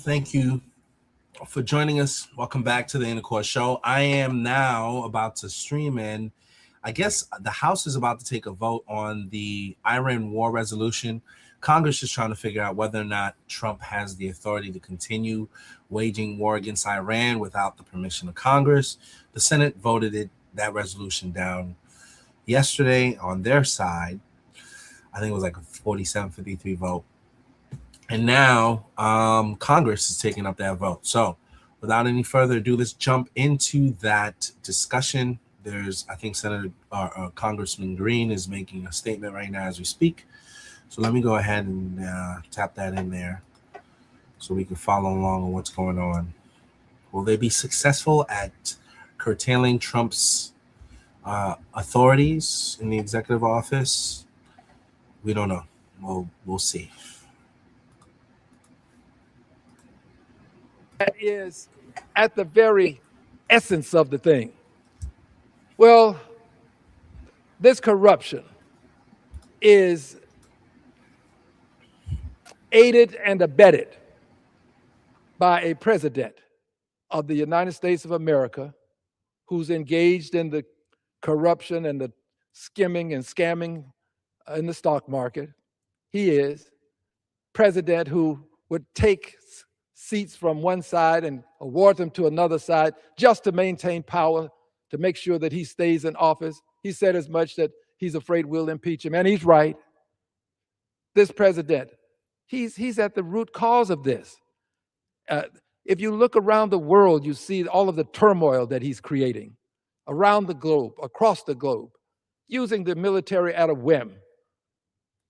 Thank you for joining us. Welcome back to the Inner Core Show. I am now about to stream in. I guess the House is about to take a vote on the Iran war resolution. Congress is trying to figure out whether or not Trump has the authority to continue waging war against Iran without the permission of Congress. The Senate voted that resolution down yesterday on their side. I think it was like a 47-53 vote. And now Congress is taking up that vote. So without any further ado, let's jump into that discussion. I think Congressman Green is making a statement right now as we speak. So let me go ahead and tap that in there so we can follow along on what's going on. Will they be successful at curtailing Trump's authorities in the executive office? We don't know. We'll see. That is at the very essence of the thing. Well, this corruption is aided and abetted by a president of the United States of America who's engaged in the corruption and the skimming and scamming in the stock market. He is president who would take seats from one side and award them to another side just to maintain power, to make sure that he stays in office. He said as much that he's afraid we'll impeach him, and he's right. This president, he's at the root cause of this. If you look around the world, you see all of the turmoil that he's creating around the globe, across the globe, using the military at a whim.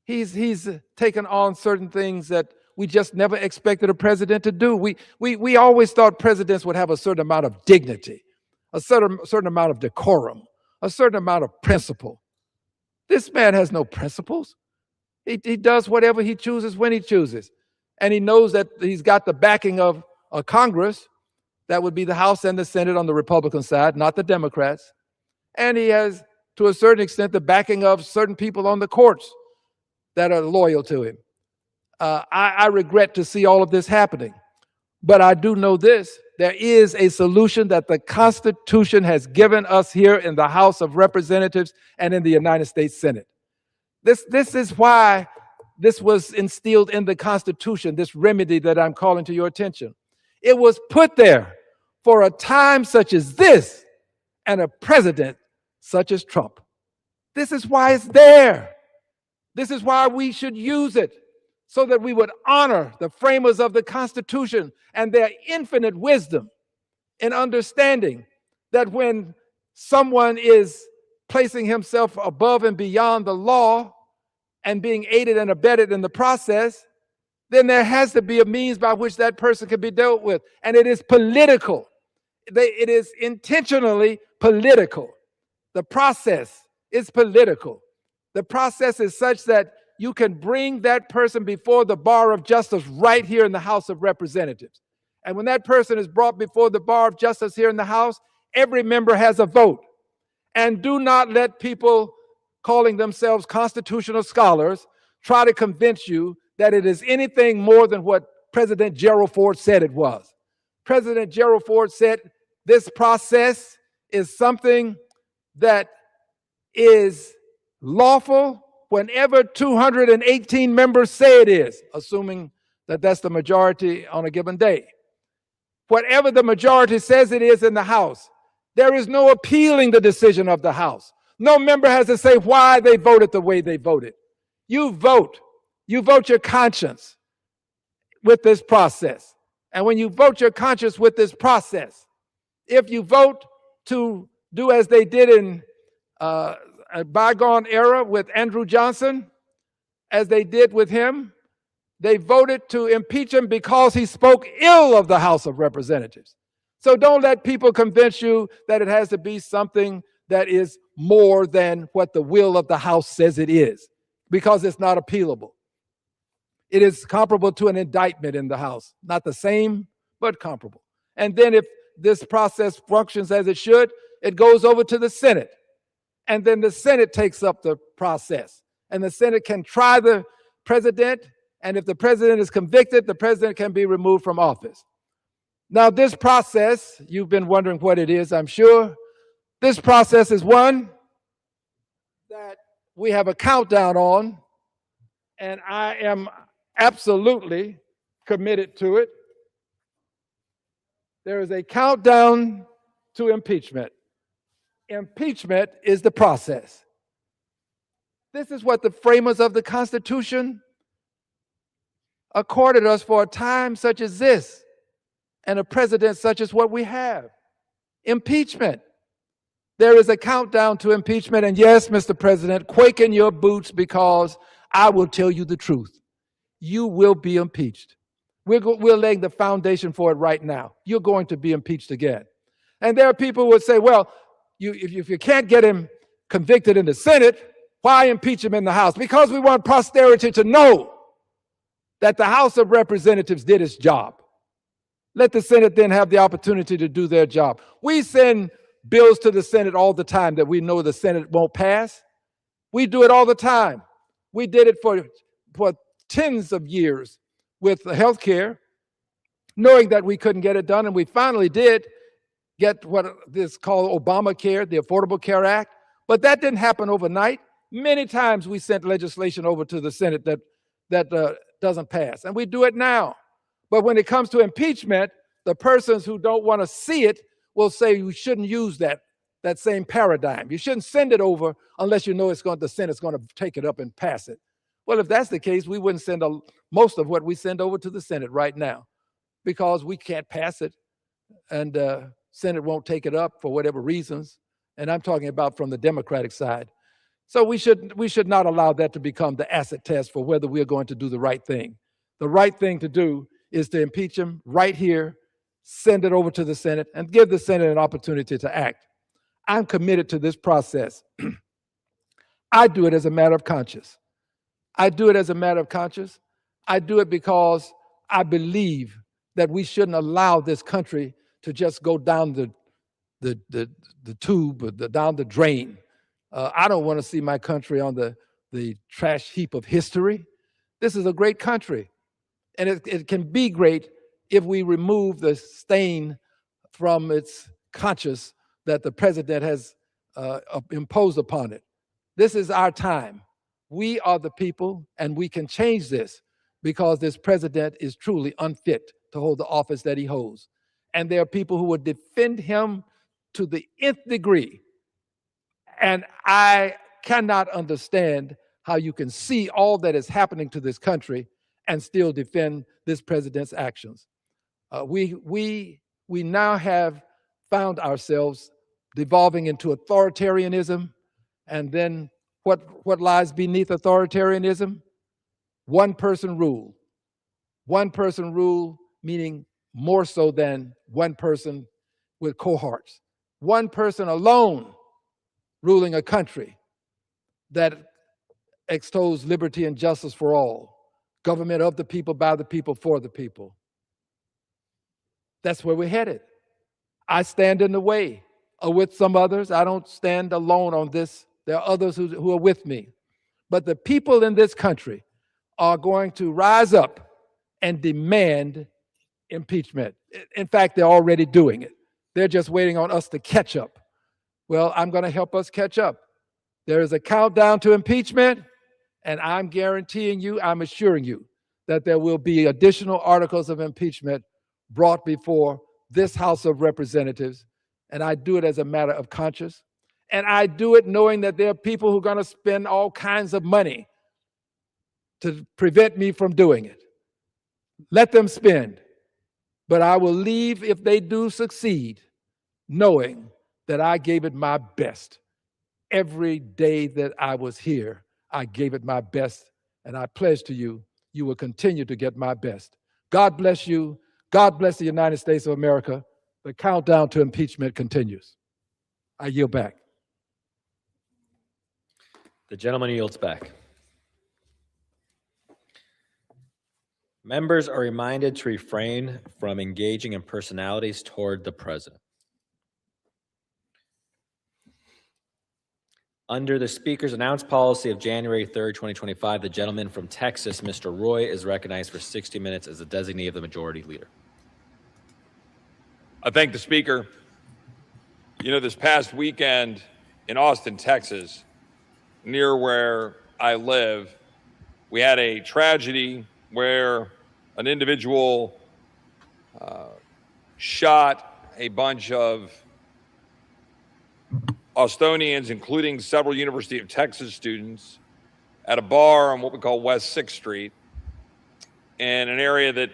He's taken on certain things that we just never expected a president to do. We always thought presidents would have a certain amount of dignity, a certain amount of decorum, a certain amount of principle. This man has no principles. He does whatever he chooses when he chooses. And he knows that he's got the backing of a Congress. That would be the House and the Senate on the Republican side, not the Democrats. And he has, to a certain extent, the backing of certain people on the courts that are loyal to him. I regret to see all of this happening, but I do know this: there is a solution that the Constitution has given us here in the House of Representatives and in the United States Senate. This is why this was instilled in the Constitution, this remedy that I'm calling to your attention. It was put there for a time such as this and a president such as Trump. This is why it's there. This is why we should use it, so that we would honor the framers of the Constitution and their infinite wisdom in understanding that when someone is placing himself above and beyond the law and being aided and abetted in the process, then there has to be a means by which that person can be dealt with. And it is political. It is intentionally political. The process is political. The process is such that you can bring that person before the bar of justice right here in the House of Representatives. And when that person is brought before the bar of justice here in the House, every member has a vote. And do not let people calling themselves constitutional scholars try to convince you that it is anything more than what President Gerald Ford said it was. President Gerald Ford said this process is something that is lawful whenever 218 members say it is, assuming that that's the majority on a given day. Whatever the majority says it is in the House, there is no appealing the decision of the House. No member has to say why they voted the way they voted. You vote your conscience with this process. And when you vote your conscience with this process, if you vote to do as they did in a bygone era with Andrew Johnson, as they did with him, they voted to impeach him because he spoke ill of the House of Representatives. So don't let people convince you that it has to be something that is more than what the will of the House says it is, because it's not appealable. It is comparable to an indictment in the House. Not the same, but comparable. And then if this process functions as it should, it goes over to the Senate. And then the Senate takes up the process. And the Senate can try the president And if the president is convicted, the president can be removed from office. Now, this process, you've been wondering what it is, I'm sure. This process is one that we have a countdown on, and I am absolutely committed to it. There is a countdown to impeachment. Impeachment is the process. This is what the framers of the Constitution accorded us for a time such as this and a president such as what we have. Impeachment. There is a countdown to impeachment, and yes, Mr. President, quake in your boots, because I will tell you the truth. You will be impeached. We're laying the foundation for it right now. You're going to be impeached again. And there are people who would say, well, if you can't get him convicted in the Senate, why impeach him in the House? Because we want posterity to know that the House of Representatives did its job. Let the Senate then have the opportunity to do their job. We send bills to the Senate all the time that we know the Senate won't pass. We do it all the time. We did it for tens of years with health care, knowing that we couldn't get it done, and we finally did get what is called Obamacare, the Affordable Care Act, but that didn't happen overnight. Many times we sent legislation over to the Senate that doesn't pass, and we do it now. But when it comes to impeachment, the persons who don't want to see it will say you shouldn't use that same paradigm. You shouldn't send it over unless you know the Senate's going to take it up and pass it. Well, if that's the case, we wouldn't send most of what we send over to the Senate right now, because we can't pass it, and Senate won't take it up for whatever reasons. And I'm talking about from the Democratic side. So we should not allow that to become the acid test for whether we're going to do the right thing. The right thing to do is to impeach him right here, send it over to the Senate, and give the Senate an opportunity to act. I'm committed to this process. I do it as a matter of conscience. I do it as a matter of conscience. I do it because I believe that we shouldn't allow this country to just go down the tube, or down the drain. I don't want to see my country on the trash heap of history. This is a great country, and it can be great if we remove the stain from its conscience that the president has imposed upon it. This is our time. We are the people, and we can change this, because this president is truly unfit to hold the office that he holds. And there are people who would defend him to the nth degree. And I cannot understand how you can see all that is happening to this country and still defend this president's actions. We now have found ourselves devolving into authoritarianism, and then what lies beneath authoritarianism? One person rule. One person rule, meaning more so than one person with cohorts. One person alone ruling a country that extols liberty and justice for all. Government of the people, by the people, for the people. That's where we're headed. I stand in the way with some others. I don't stand alone on this. There are others who are with me. But the people in this country are going to rise up and demand impeachment. In fact, they're already doing it. They're just waiting on us to catch up. Well, I'm going to help us catch up. There is a countdown to impeachment, and I'm guaranteeing you, I'm assuring you, that there will be additional articles of impeachment brought before this House of Representatives, and I do it as a matter of conscience. And I do it knowing that there are people who are going to spend all kinds of money to prevent me from doing it. Let them spend. But I will leave, if they do succeed, knowing that I gave it my best. Every day that I was here, I gave it my best, and I pledge to you, you will continue to get my best. God bless you. God bless the United States of America. The countdown to impeachment continues. I yield back. The gentleman yields back. Members are reminded to refrain from engaging in personalities toward the president. Under the Speaker's announced policy of January 3rd, 2025, the gentleman from Texas, Mr. Roy, is recognized for 60 minutes as the designee of the Majority Leader. I thank the Speaker. You know, this past weekend in Austin, Texas, near where I live, we had a tragedy where an individual shot a bunch of Austonians, including several University of Texas students, at a bar on what we call West 6th Street, in an area that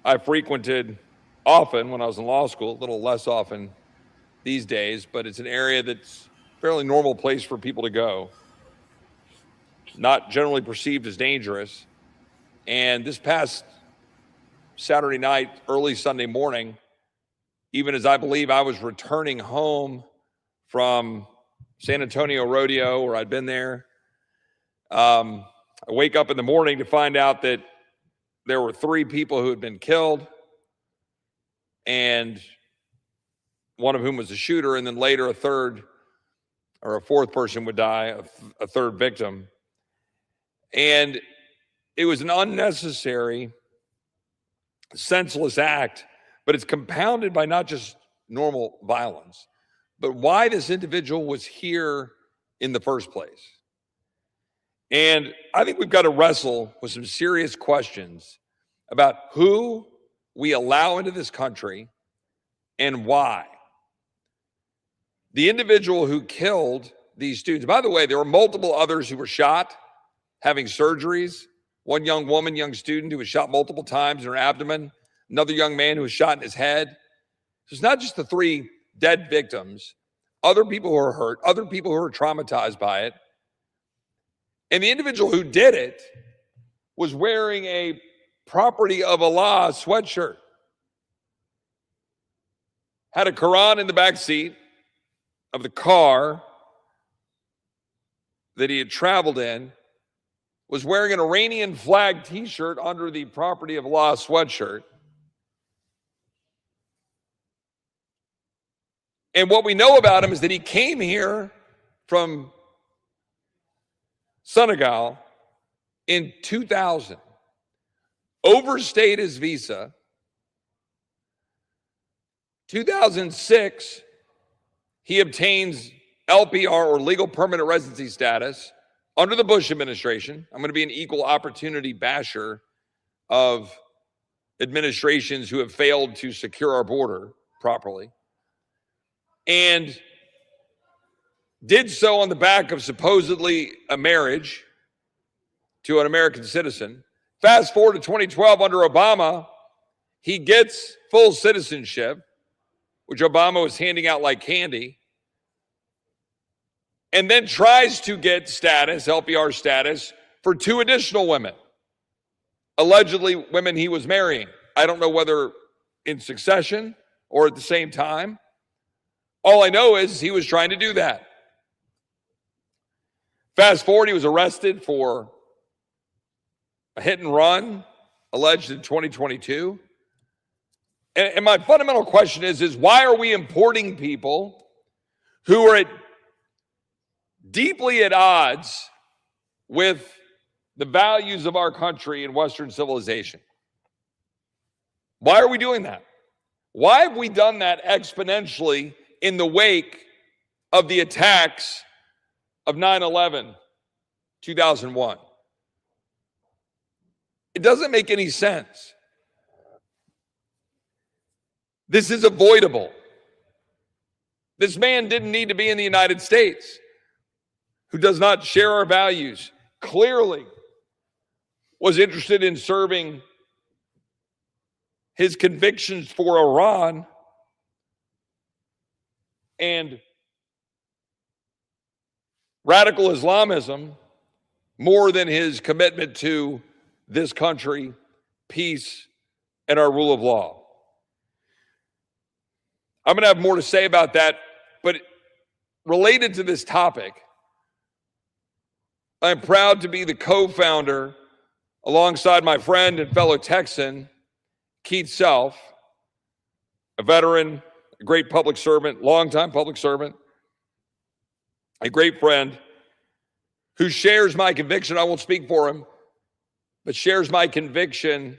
I frequented often when I was in law school, a little less often these days, but it's an area that's a fairly normal place for people to go, not generally perceived as dangerous. And this past Saturday night, early Sunday morning, even as I believe I was returning home from San Antonio Rodeo, where I'd been there, I wake up in the morning to find out that there were 3 people who had been killed, and one of whom was a shooter, and then later a 4th person would die, a 3rd victim. And it was an unnecessary, senseless act, but it's compounded by not just normal violence, but why this individual was here in the first place. And I think we've got to wrestle with some serious questions about who we allow into this country and why. The individual who killed these students, by the way, there were multiple others who were shot, having surgeries. One young woman, young student who was shot multiple times in her abdomen. Another young man who was shot in his head. So it's not just the 3 dead victims, other people who are hurt, other people who are traumatized by it. And the individual who did it was wearing a Property of Allah sweatshirt. Had a Quran in the back seat of the car that he had traveled in, was wearing an Iranian flag t-shirt under the Property of Allah sweatshirt. And what we know about him is that he came here from Senegal in 2000, overstayed his visa. 2006, he obtains LPR, or legal permanent residency status, under the Bush administration. I'm going to be an equal opportunity basher of administrations who have failed to secure our border properly, and did so on the back of supposedly a marriage to an American citizen. Fast forward to 2012, under Obama, he gets full citizenship, which Obama was handing out like candy, and then tries to get status, LPR status, for 2 additional women, allegedly women he was marrying. I don't know whether in succession or at the same time. All I know is he was trying to do that. Fast forward, he was arrested for a hit and run alleged in 2022. And my fundamental question is why are we importing people who are deeply at odds with the values of our country and Western civilization? Why are we doing that? Why have we done that exponentially in the wake of the attacks of 9/11, 2001? It doesn't make any sense. This is avoidable. This man didn't need to be in the United States, who does not share our values, clearly was interested in serving his convictions for Iran and radical Islamism more than his commitment to this country, peace, and our rule of law. I'm going to have more to say about that, but related to this topic, I'm proud to be the co-founder, alongside my friend and fellow Texan, Keith Self, a veteran, a great public servant, longtime public servant, a great friend who shares my conviction. I won't speak for him, but shares my conviction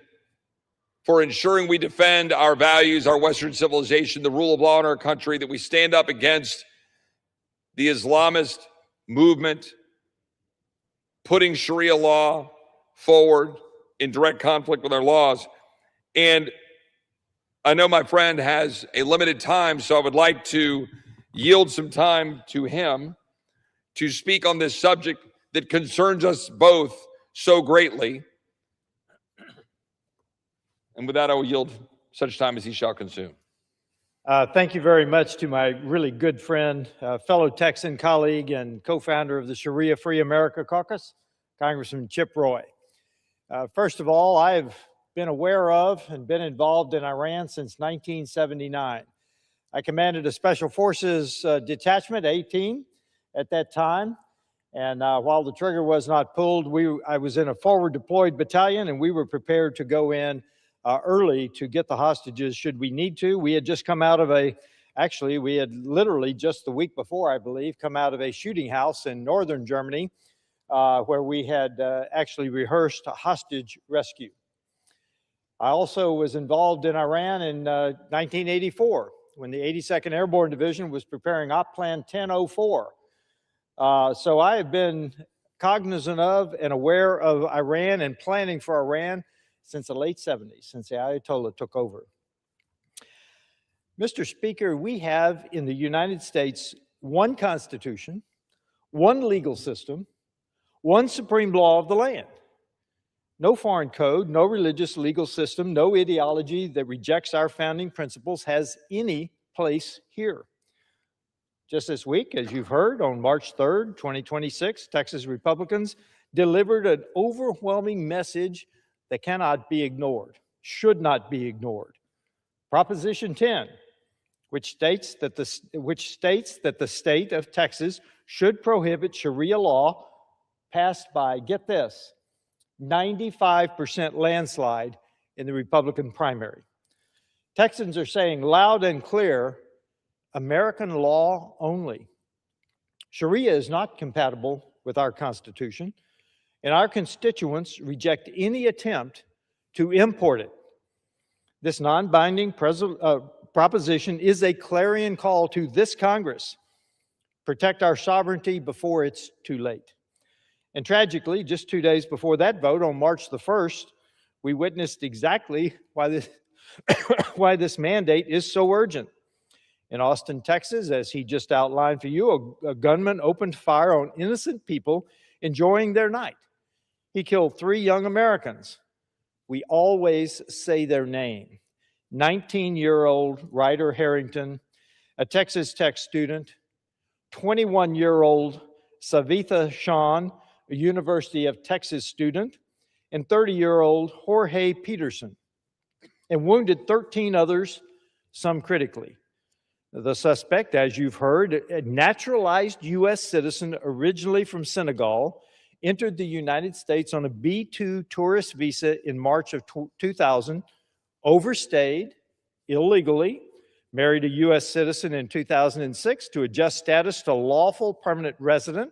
for ensuring we defend our values, our Western civilization, the rule of law in our country, that we stand up against the Islamist movement, putting Sharia law forward in direct conflict with our laws. And I know my friend has a limited time, so I would like to yield some time to him to speak on this subject that concerns us both so greatly. And with that, I will yield such time as he shall consume. Thank you very much to my really good friend, fellow Texan colleague, and co-founder of the Sharia Free America Caucus, Congressman Chip Roy. First of all, I've been aware of and been involved in Iran since 1979. I commanded a Special Forces Detachment 18 at that time. And while the trigger was not pulled, I was in a forward deployed battalion, and we were prepared to go in early to get the hostages should we need to. We had just come out of we had literally just the week before, I believe, come out of a shooting house in northern Germany where we had actually rehearsed a hostage rescue. I also was involved in Iran in 1984 when the 82nd Airborne Division was preparing Op Plan 1004. So I have been cognizant of and aware of Iran and planning for Iran since the late 70s, since the Ayatollah took over. Mr. Speaker, we have in the United States one constitution, one legal system, one supreme law of the land. No foreign code, no religious legal system, no ideology that rejects our founding principles has any place here. Just this week, as you've heard, on March 3rd, 2026, Texas Republicans delivered an overwhelming message that cannot be ignored, should not be ignored. Proposition 10, which states that the state of Texas should prohibit Sharia law, passed by, get this, 95% landslide in the Republican primary. Texans are saying loud and clear, American law only. Sharia is not compatible with our Constitution, and our constituents reject any attempt to import it. This non-binding proposition is a clarion call to this Congress. Protect our sovereignty before it's too late. And tragically, just 2 days before that vote on March the 1st, we witnessed exactly why this mandate is so urgent. In Austin, Texas, as he just outlined for you, a gunman opened fire on innocent people enjoying their night. He killed 3 young Americans. We always say their name. 19-year-old Ryder Harrington, a Texas Tech student, 21-year-old Savitha Shawn, a University of Texas student, and 30-year-old Jorge Peterson, and wounded 13 others, some critically. The suspect, as you've heard, a naturalized U.S. citizen originally from Senegal, entered the United States on a B-2 tourist visa in March of 2000, overstayed illegally, married a U.S. citizen in 2006 to adjust status to lawful permanent resident,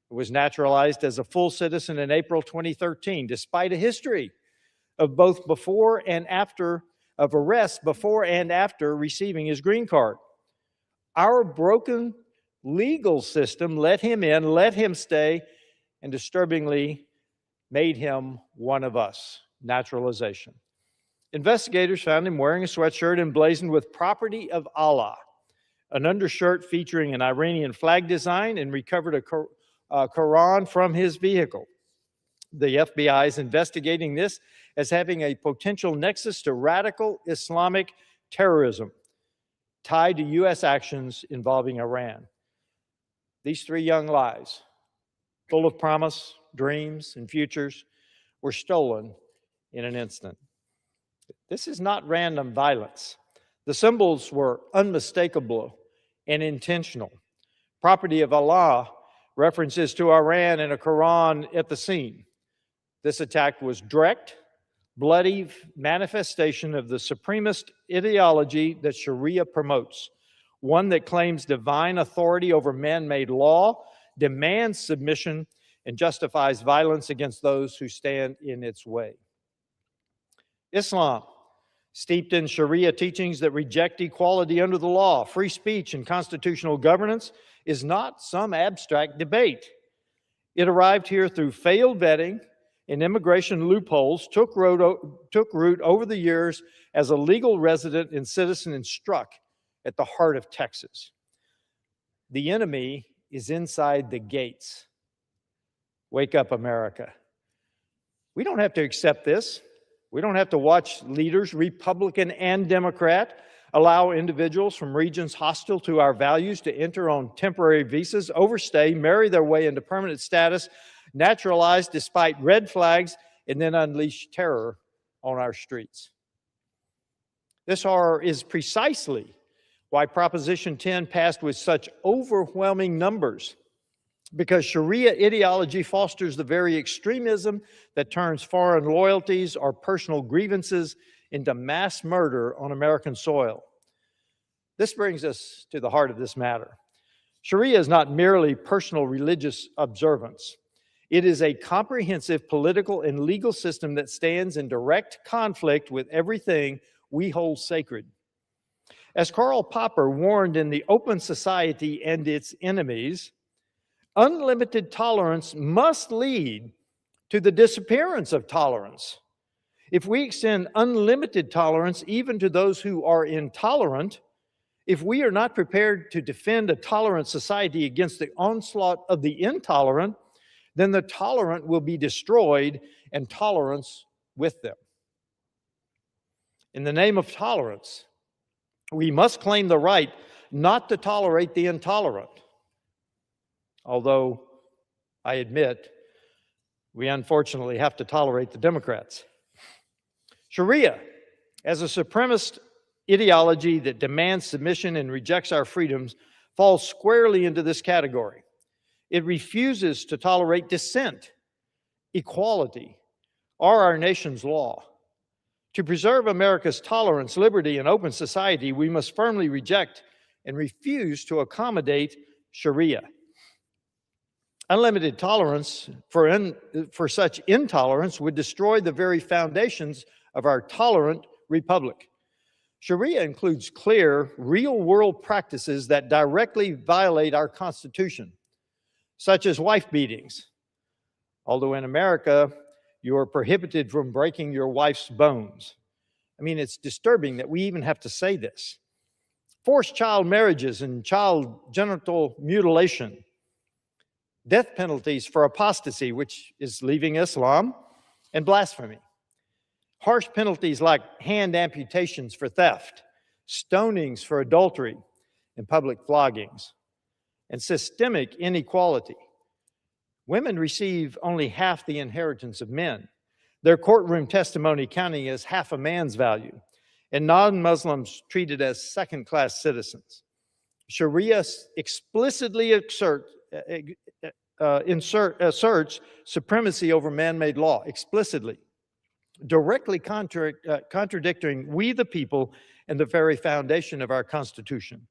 was naturalized as a full citizen in April 2013, despite a history of both before and after of arrests before and after receiving his green card. Our broken legal system let him in, let him stay, and disturbingly made him one of us. Naturalization. Investigators found him wearing a sweatshirt emblazoned with "Property of Allah," an undershirt featuring an Iranian flag design, and recovered a Quran from his vehicle. The FBI is investigating this as having a potential nexus to radical Islamic terrorism tied to U.S. actions involving Iran. These 3 young lives, full of promise, dreams, and futures, were stolen in an instant. This is not random violence. The symbols were unmistakable and intentional. Property of Allah references to Iran and a Quran at the scene. This attack was direct, bloody manifestation of the supremacist ideology that Sharia promotes. one that claims divine authority over man-made law, demands submission, and justifies violence against those who stand in its way. Islam, steeped in Sharia teachings that reject equality under the law, free speech, and constitutional governance, is not some abstract debate. It arrived here through failed vetting and immigration loopholes, took root over the years as a legal resident and citizen, and struck at the heart of Texas. The enemy is inside the gates. Wake up, America. We don't have to accept this. We don't have to watch leaders, Republican and Democrat, allow individuals from regions hostile to our values to enter on temporary visas, overstay, marry their way into permanent status, naturalize despite red flags, and then unleash terror on our streets. This horror is precisely why Proposition 10 passed with such overwhelming numbers, because Sharia ideology fosters the very extremism that turns foreign loyalties or personal grievances into mass murder on American soil. This brings us to the heart of this matter. Sharia is not merely personal religious observance. It is a comprehensive political and legal system that stands in direct conflict with everything we hold sacred. As Karl Popper warned in The Open Society and Its Enemies, unlimited tolerance must lead to the disappearance of tolerance. If we extend unlimited tolerance even to those who are intolerant, if we are not prepared to defend a tolerant society against the onslaught of the intolerant, then the tolerant will be destroyed and tolerance with them. In the name of tolerance, we must claim the right not to tolerate the intolerant. Although, I admit, we unfortunately have to tolerate the Democrats. Sharia, as a supremacist ideology that demands submission and rejects our freedoms, falls squarely into this category. It refuses to tolerate dissent, equality, or our nation's law. To preserve America's tolerance, liberty, and open society, we must firmly reject and refuse to accommodate Sharia. Unlimited tolerance for such intolerance would destroy the very foundations of our tolerant republic. Sharia includes clear, real-world practices that directly violate our Constitution, such as wife beatings. Although in America, you are prohibited from breaking your wife's bones. I mean, it's disturbing that we even have to say this. Forced child marriages and child genital mutilation. Death penalties for apostasy, which is leaving Islam, and blasphemy. Harsh penalties like hand amputations for theft, stonings for adultery, and public floggings, and systemic inequality. Women receive only half the inheritance of men, their courtroom testimony counting as half a man's value, and non-Muslims treated as second-class citizens. Sharia explicitly asserts supremacy over man-made law, explicitly, directly contradicting we the people and the very foundation of our Constitution.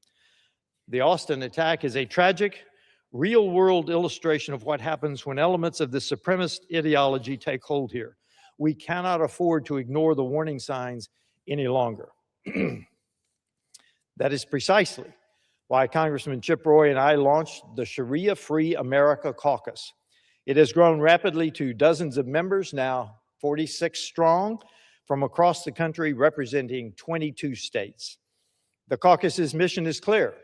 The Austin attack is a tragic, real-world illustration of what happens when elements of the supremacist ideology take hold here. We cannot afford to ignore the warning signs any longer. That is precisely why Congressman Chip Roy and I launched the Sharia Free America Caucus. It has grown rapidly to dozens of members, now 46 strong, from across the country representing 22 states. The caucus's mission is clear.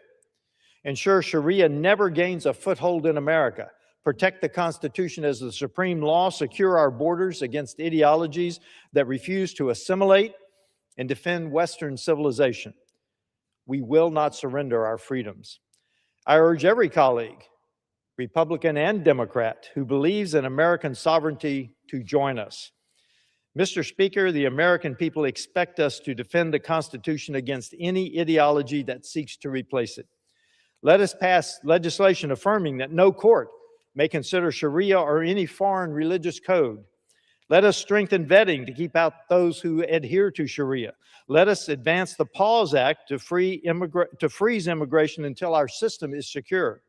Ensure Sharia never gains a foothold in America. Protect the Constitution as the supreme law. Secure our borders against ideologies that refuse to assimilate, and defend Western civilization. We will not surrender our freedoms. I urge every colleague, Republican and Democrat, who believes in American sovereignty to join us. Mr. Speaker, the American people expect us to defend the Constitution against any ideology that seeks to replace it. Let us pass legislation affirming that no court may consider Sharia or any foreign religious code. Let us strengthen vetting to keep out those who adhere to Sharia. Let us advance the Pause Act to freeze immigration until our system is secure.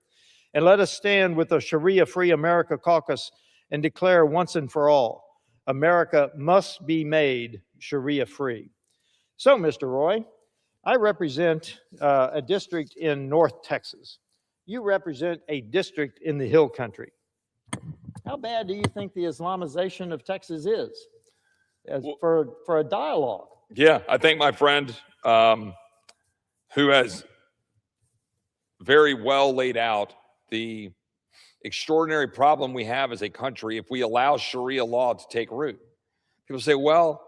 And let us stand with the Sharia Free America Caucus and declare once and for all, America must be made Sharia free. So, Mr. Roy, I represent a district in North Texas. You represent a district in the Hill Country. How bad do you think the Islamization of Texas is for a dialogue? Yeah, I think my friend who has very well laid out the extraordinary problem we have as a country if we allow Sharia law to take root. People say, well,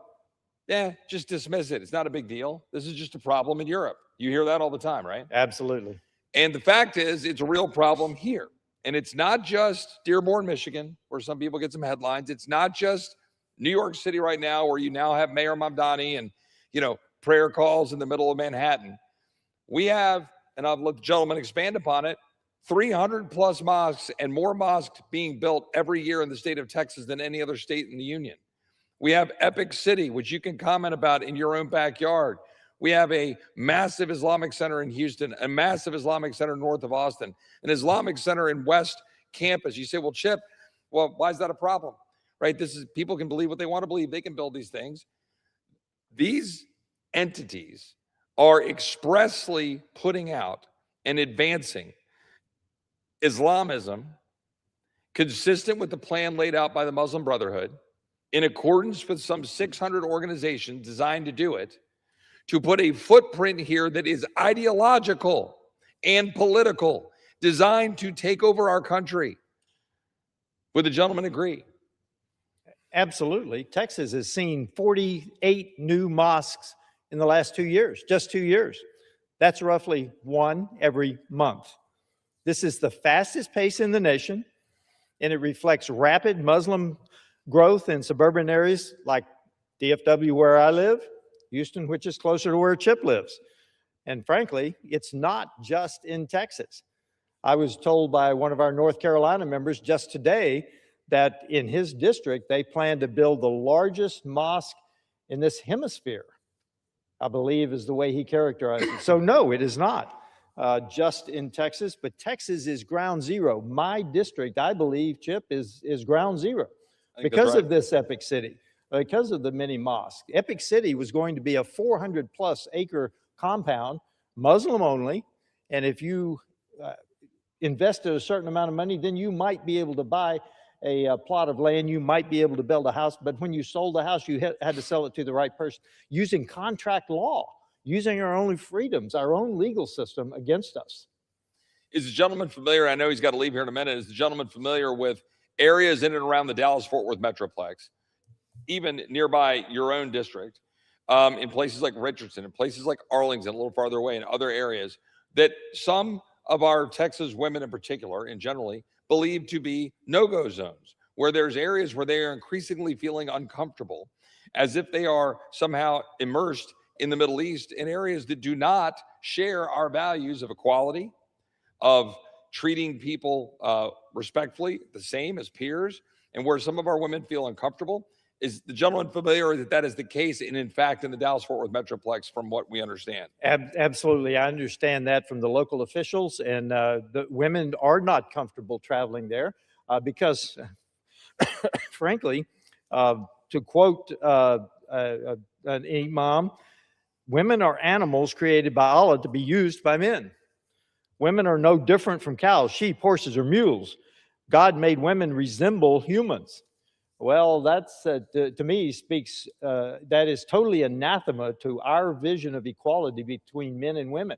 yeah, just dismiss it. It's not a big deal. This is just a problem in Europe. You hear that all the time, right? Absolutely. And the fact is, it's a real problem here. And it's not just Dearborn, Michigan, where some people get some headlines. It's not just New York City right now, where you now have Mayor Mamdani and, prayer calls in the middle of Manhattan. We have, and I'll let the gentleman expand upon it, 300 plus mosques and more mosques being built every year in the state of Texas than any other state in the union. We have Epic City, which you can comment about in your own backyard. We have a massive Islamic center in Houston, a massive Islamic center north of Austin, an Islamic center in West Campus. You say, well, Chip, why is that a problem? Right? People can believe what they want to believe. They can build these things. These entities are expressly putting out and advancing Islamism consistent with the plan laid out by the Muslim Brotherhood, in accordance with some 600 organizations designed to do it, to put a footprint here that is ideological and political, designed to take over our country. Would the gentleman agree? Absolutely. Texas has seen 48 new mosques in the last 2 years, just 2 years. That's roughly one every month. This is the fastest pace in the nation, and it reflects rapid Muslim growth in suburban areas like DFW, where I live, Houston, which is closer to where Chip lives. And frankly, it's not just in Texas. I was told by one of our North Carolina members just today that in his district, they plan to build the largest mosque in this hemisphere, I believe is the way he characterized it. So no, it is not just in Texas, but Texas is ground zero. My district, I believe, Chip, is ground zero because of this Epic City, because of the mini mosque. Epic City was going to be a 400 plus acre compound, Muslim only. And if you invested a certain amount of money, then you might be able to buy a plot of land, you might be able to build a house, but when you sold the house, you had to sell it to the right person using contract law, using our own freedoms, our own legal system against us. Is the gentleman familiar? I know he's got to leave here in a minute. Is the gentleman familiar with areas in and around the Dallas-Fort Worth Metroplex, even nearby your own district, in places like Richardson, in places like Arlington, a little farther away, in other areas, that some of our Texas women in particular, and generally, believed to be no-go zones, where there's areas where they are increasingly feeling uncomfortable, as if they are somehow immersed in the Middle East in areas that do not share our values of equality, of treating people respectfully, the same as peers, and where some of our women feel uncomfortable. Is the gentleman familiar that that is the case, and in fact, in the Dallas-Fort Worth Metroplex, from what we understand? Absolutely. I understand that from the local officials, and the women are not comfortable traveling there because, frankly, to quote an imam, women are animals created by Allah to be used by men. Women are no different from cows, sheep, horses, or mules. God made women resemble humans. Well, that's to me speaks, that is totally anathema to our vision of equality between men and women.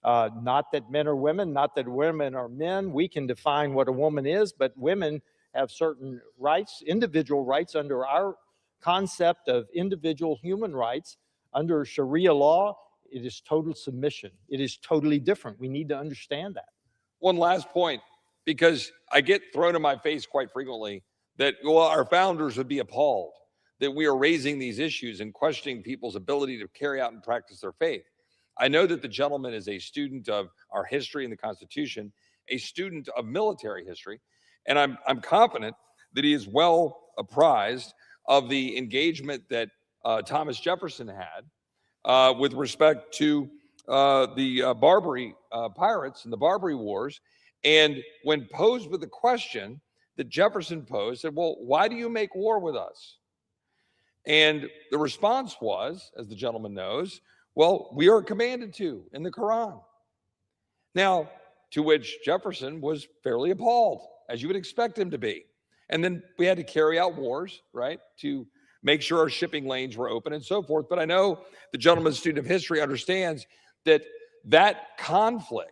Not that men are women, not that women are men. We can define what a woman is, but women have certain rights, individual rights under our concept of individual human rights. Under Sharia law, it is total submission. It is totally different. We need to understand that. One last point, because I get thrown in my face quite frequently that, well, our founders would be appalled that we are raising these issues and questioning people's ability to carry out and practice their faith. I know that the gentleman is a student of our history and the Constitution, a student of military history, and I'm confident that he is well apprised of the engagement that Thomas Jefferson had with respect to the Barbary pirates and the Barbary Wars. And when posed with the question that Jefferson posed, said, well, why do you make war with us? And the response was, as the gentleman knows, well, we are commanded to in the Quran. Now, to which Jefferson was fairly appalled, as you would expect him to be. And then we had to carry out wars, right, to make sure our shipping lanes were open and so forth. But I know the gentleman, student of history, understands that that conflict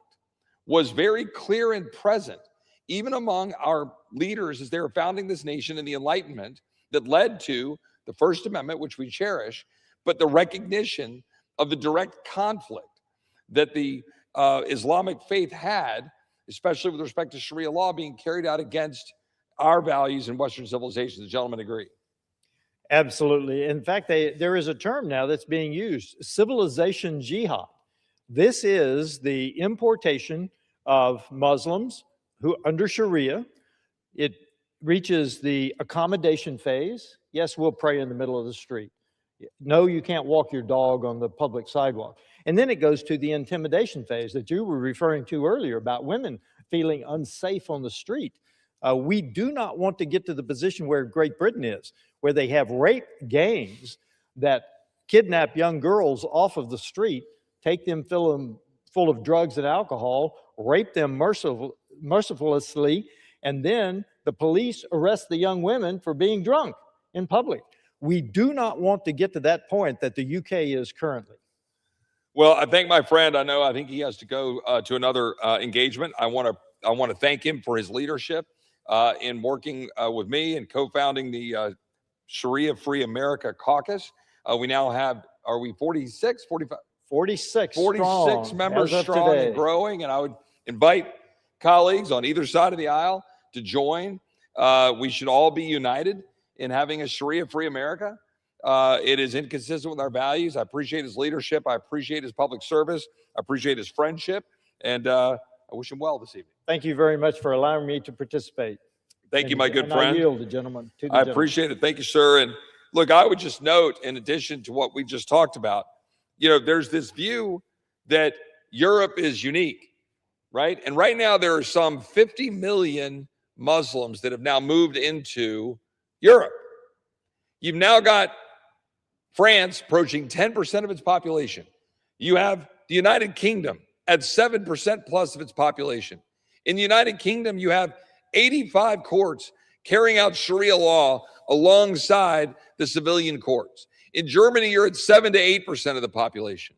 was very clear and present, even among our leaders as they were founding this nation in the Enlightenment, that led to the First Amendment, which we cherish, but the recognition of the direct conflict that the Islamic faith had, especially with respect to Sharia law being carried out against our values in Western civilization. The gentleman agree? Absolutely. In fact, there is a term now that's being used, civilization jihad. This is the importation of Muslims who under Sharia. It reaches the accommodation phase. Yes, we'll pray in the middle of the street. No, you can't walk your dog on the public sidewalk. And then it goes to the intimidation phase that you were referring to earlier about women feeling unsafe on the street. We do not want to get to the position where Great Britain is, where they have rape gangs that kidnap young girls off of the street, take them, fill them full of drugs and alcohol, rape them mercilessly, and then the police arrest the young women for being drunk in public. We do not want to get to that point that the UK is currently. Well, I thank my friend. I think he has to go to another engagement. I want to thank him for his leadership in working with me and co-founding the Sharia Free America Caucus. We now have, are we 46, 45? 46 members strong and growing. And I would invite colleagues on either side of the aisle to join. We should all be united in having a Sharia Free America. It is inconsistent with our values. I appreciate his leadership. I appreciate his public service. I appreciate his friendship. And I wish him well this evening. Thank you very much for allowing me to participate. Thank you, my good friend. I yield the gentleman. I appreciate it. Thank you, sir. And look, I would just note, in addition to what we just talked about, there's this view that Europe is unique, right? And right now there are some 50 million Muslims that have now moved into Europe. You've now got France approaching 10% of its population. You have the United Kingdom at 7% plus of its population. In the United Kingdom, you have 85 courts carrying out Sharia law alongside the civilian courts. In Germany, you're at 7 to 8% of the population.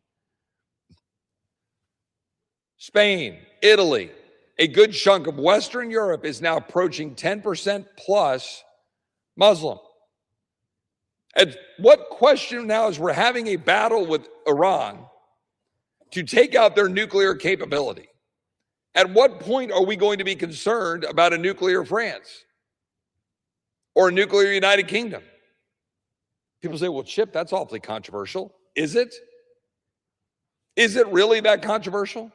Spain, Italy, a good chunk of Western Europe is now approaching 10% plus Muslim. And what question now is we're having a battle with Iran to take out their nuclear capability. At what point are we going to be concerned about a nuclear France or a nuclear United Kingdom? People say, well, Chip, that's awfully controversial. Is it? Is it really that controversial?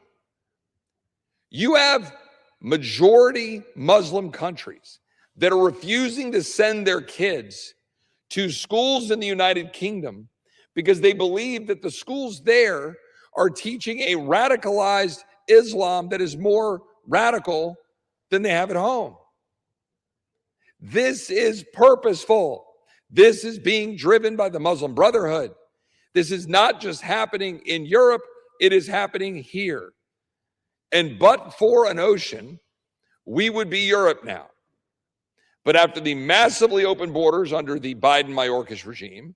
You have majority Muslim countries that are refusing to send their kids to schools in the United Kingdom because they believe that the schools there are teaching a radicalized Islam that is more radical than they have at home. This is purposeful. This is being driven by the Muslim Brotherhood. This is not just happening in Europe, it is happening here. And but for an ocean, we would be Europe now. But after the massively open borders under the Biden-Mayorkas regime,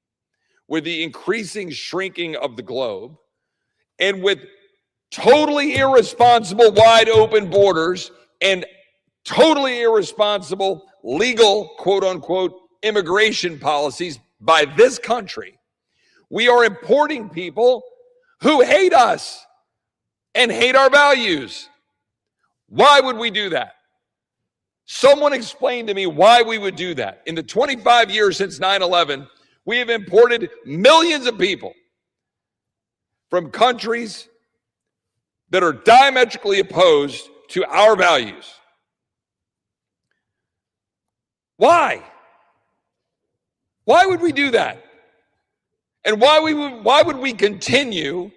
with the increasing shrinking of the globe, and with totally irresponsible wide open borders and totally irresponsible legal, quote unquote, immigration policies by this country, we are importing people who hate us and hate our values. Why would we do that? Someone explain to me why we would do that. In the 25 years since 9/11, we have imported millions of people from countries that are diametrically opposed to our values. Why? Why would we do that? And why would we continue?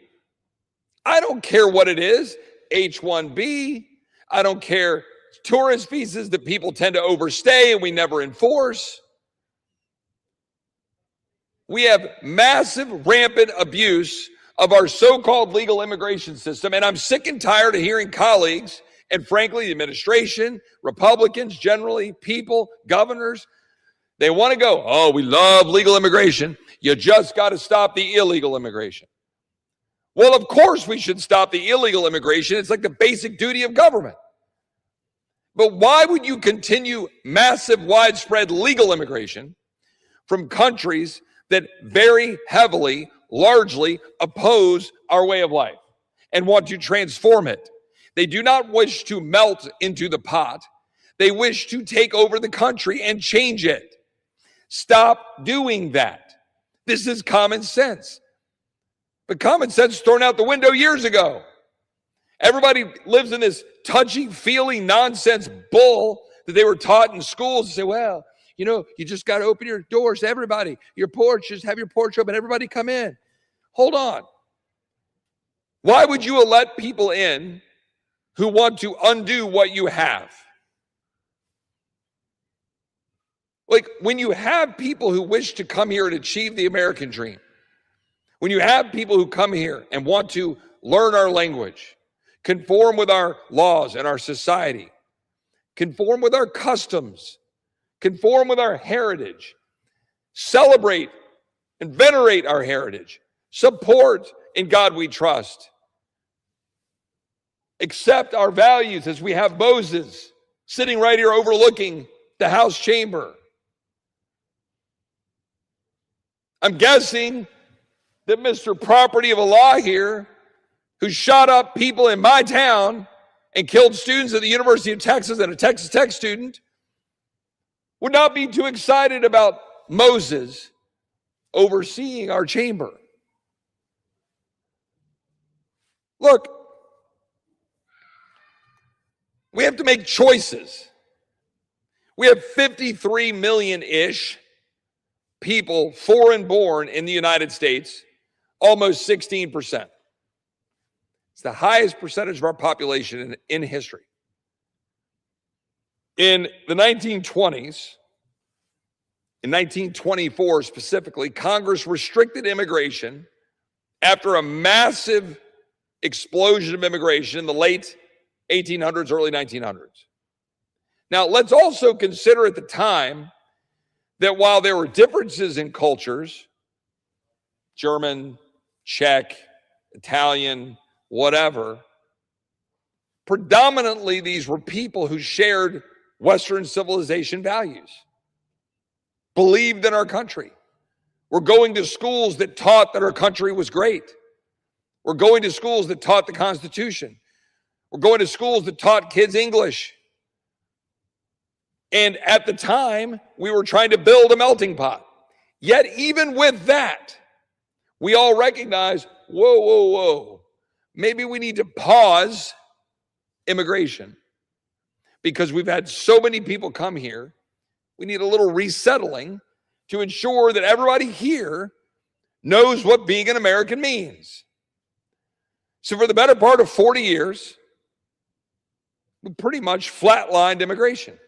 I don't care what it is, H-1B, I don't care tourist visas that people tend to overstay and we never enforce. We have massive, rampant abuse of our so-called legal immigration system, and I'm sick and tired of hearing colleagues, and frankly, the administration, Republicans generally, people, governors, they want to go, oh, we love legal immigration. You just got to stop the illegal immigration. Well, of course we should stop the illegal immigration. It's like the basic duty of government. But why would you continue massive, widespread legal immigration from countries that very heavily, largely oppose our way of life and want to transform it? They do not wish to melt into the pot. They wish to take over the country and change it. Stop doing that. This is common sense. But common sense thrown out the window years ago. Everybody lives in this touchy-feely nonsense bull that they were taught in schools to say, well, you know, you just got to open your doors to everybody. Your porch, just have your porch open. Everybody come in. Hold on. Why would you let people in who want to undo what you have? Like when you have people who wish to come here and achieve the American dream, when you have people who come here and want to learn our language, conform with our laws and our society, conform with our customs, conform with our heritage, celebrate and venerate our heritage, support in God we trust, accept our values as we have Moses sitting right here overlooking the House chamber. I'm guessing that Mr. Property of Allah here, who shot up people in my town and killed students at the University of Texas and a Texas Tech student, would not be too excited about Moses overseeing our chamber. Look, we have to make choices. We have 53 million-ish people foreign born in the United States, almost 16%. It's the highest percentage of our population in history. In the 1920s, in 1924 specifically, Congress restricted immigration after a massive explosion of immigration in the late 1800s, early 1900s. Now, let's also consider at the time that while there were differences in cultures, German, Czech, Italian, whatever, predominantly these were people who shared Western civilization values, believed in our country, were going to schools that taught that our country was great. We're going to schools that taught the Constitution. We're going to schools that taught kids English. And at the time, we were trying to build a melting pot. Yet even with that, we all recognize, whoa, maybe we need to pause immigration because we've had so many people come here. We need a little resettling to ensure that everybody here knows what being an American means. So for the better part of 40 years, we pretty much flatlined immigration,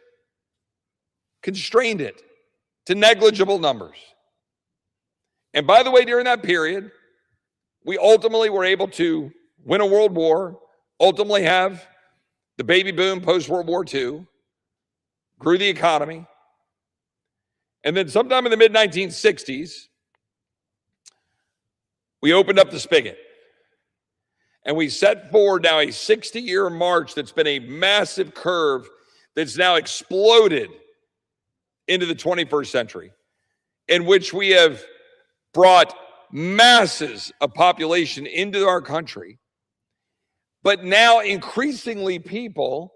constrained it to negligible numbers. And by the way, during that period, we ultimately were able to win a world war, ultimately have the baby boom post-World War II, grew the economy. And then sometime in the mid-1960s, we opened up the spigot. And we set forward now a 60-year march that's been a massive curve that's now exploded into the 21st century, in which we have brought masses of population into our country, but now increasingly people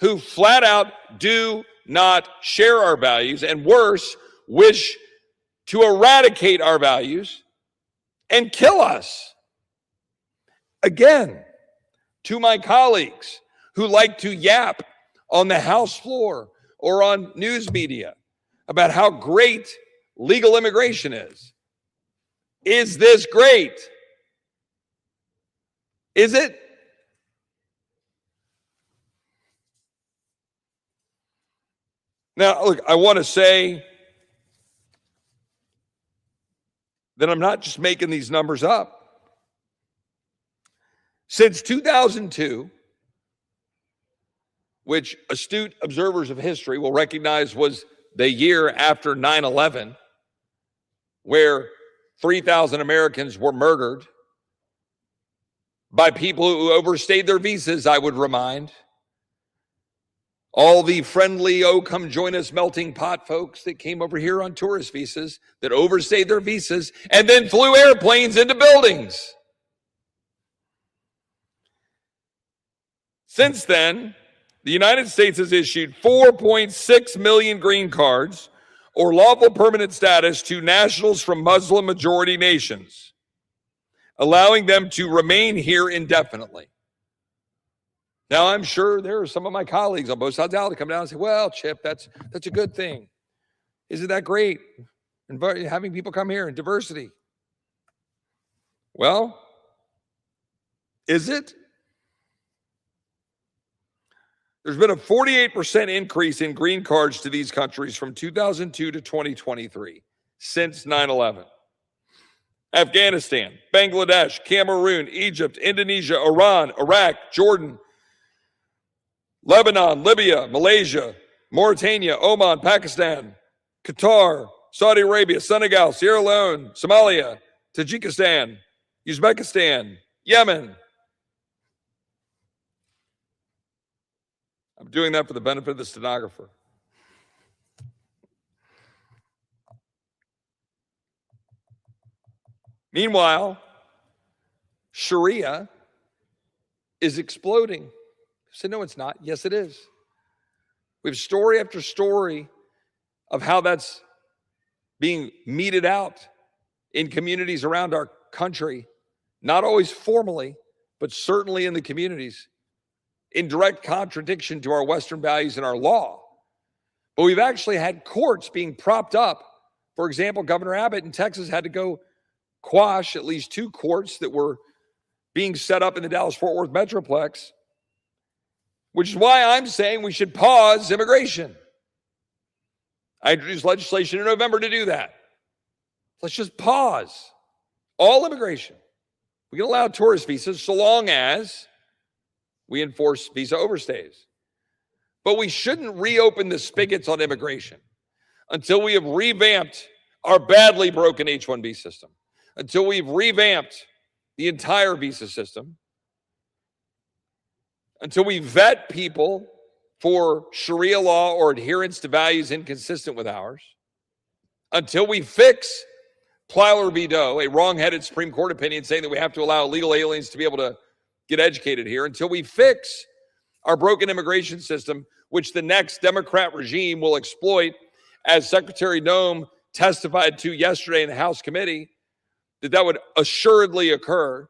who flat out do not share our values, and worse, wish to eradicate our values and kill us. Again, to my colleagues who like to yap on the House floor or on news media about how great legal immigration is. Is this great? Is it? Now, look, I want to say that I'm not just making these numbers up. Since 2002, which astute observers of history will recognize was the year after 9/11, where 3,000 Americans were murdered by people who overstayed their visas, I would remind. All the friendly, oh, come join us melting pot folks that came over here on tourist visas, that overstayed their visas, and then flew airplanes into buildings. Since then, the United States has issued 4.6 million green cards or lawful permanent status to nationals from Muslim-majority nations, allowing them to remain here indefinitely. Now, I'm sure there are some of my colleagues on both sides of the aisle that come down and say, well, Chip, that's a good thing. Isn't that great? Having people come here and diversity. Well, is it? There's been a 48% increase in green cards to these countries from 2002 to 2023 since 9/11. Afghanistan, Bangladesh, Cameroon, Egypt, Indonesia, Iran, Iraq, Jordan, Lebanon, Libya, Malaysia, Mauritania, Oman, Pakistan, Qatar, Saudi Arabia, Senegal, Sierra Leone, Somalia, Tajikistan, Uzbekistan, Yemen. I'm doing that for the benefit of the stenographer. Meanwhile, Sharia is exploding. I said, no, it's not. Yes, it is. We have story after story of how that's being meted out in communities around our country, not always formally, but certainly in the communities, in direct contradiction to our Western values and our law. But we've actually had courts being propped up. For example, Governor Abbott in Texas had to go quash at least 2 courts that were being set up in the Dallas-Fort Worth Metroplex, which is why I'm saying we should pause immigration. I introduced legislation in November to do that. Let's just pause all immigration. We can allow tourist visas so long as we enforce visa overstays. But we shouldn't reopen the spigots on immigration until we have revamped our badly broken H-1B system, until we've revamped the entire visa system, until we vet people for Sharia law or adherence to values inconsistent with ours, until we fix Plyler v. Doe, a wrong-headed Supreme Court opinion saying that we have to allow illegal aliens to be able to get educated here, until we fix our broken immigration system, which the next Democrat regime will exploit, as Secretary Noem testified to yesterday in the House committee, that would assuredly occur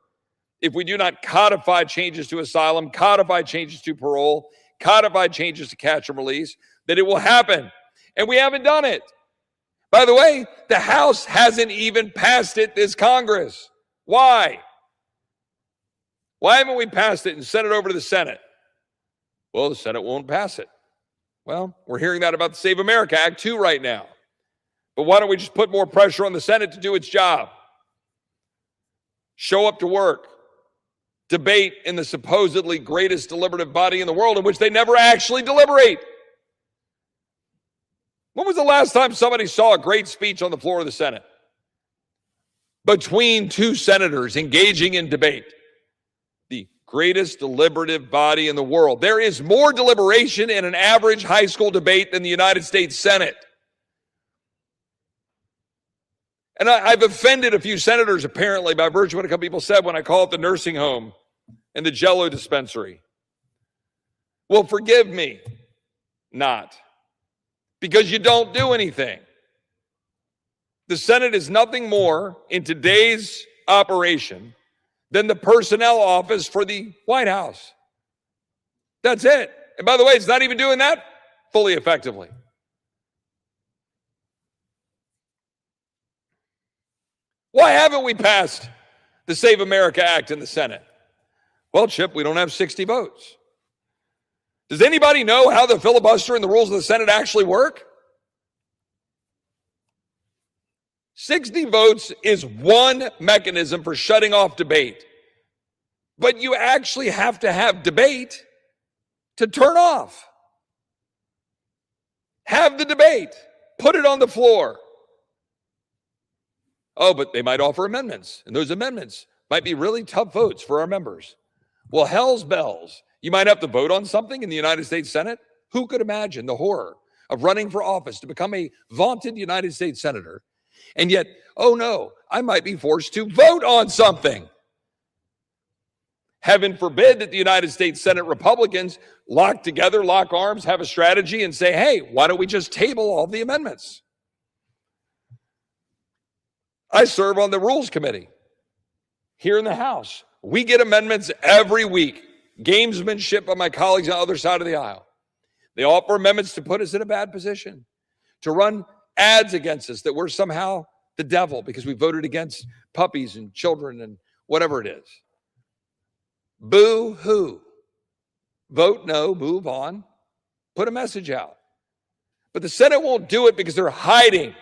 if we do not codify changes to asylum, codify changes to parole, codify changes to catch and release, that it will happen. And we haven't done it. By the way, the House hasn't even passed it this Congress. Why? Why haven't we passed it and sent it over to the Senate? Well, the Senate won't pass it. Well, we're hearing that about the Save America Act too right now. But why don't we just put more pressure on the Senate to do its job? Show up to work. Debate in the supposedly greatest deliberative body in the world in which they never actually deliberate. When was the last time somebody saw a great speech on the floor of the Senate? Between 2 senators engaging in debate. The greatest deliberative body in the world. There is more deliberation in an average high school debate than the United States Senate. And I've offended a few senators, apparently, by virtue of what a couple people said when I call it the nursing home and the Jell-O dispensary. Well, forgive me, not. Because you don't do anything. The Senate is nothing more in today's operation than the personnel office for the White House. That's it. And by the way, it's not even doing that fully effectively. Why haven't we passed the Save America Act in the Senate? Well, Chip, we don't have 60 votes. Does anybody know how the filibuster and the rules of the Senate actually work? 60 votes is one mechanism for shutting off debate. But you actually have to have debate to turn off. Have the debate. Put it on the floor. Oh, but they might offer amendments, and those amendments might be really tough votes for our members. Well, hell's bells. You might have to vote on something in the United States Senate. Who could imagine the horror of running for office to become a vaunted United States senator? And yet, oh no, I might be forced to vote on something. Heaven forbid that the United States Senate Republicans lock together, lock arms, have a strategy, and say, hey, why don't we just table all the amendments? I serve on the Rules Committee here in the House. We get amendments every week, gamesmanship by my colleagues on the other side of the aisle. They offer amendments to put us in a bad position, to run ads against us that we're somehow the devil because we voted against puppies and children and whatever it is. Boo-hoo. Vote no, move on, put a message out. But the Senate won't do it because they're hiding.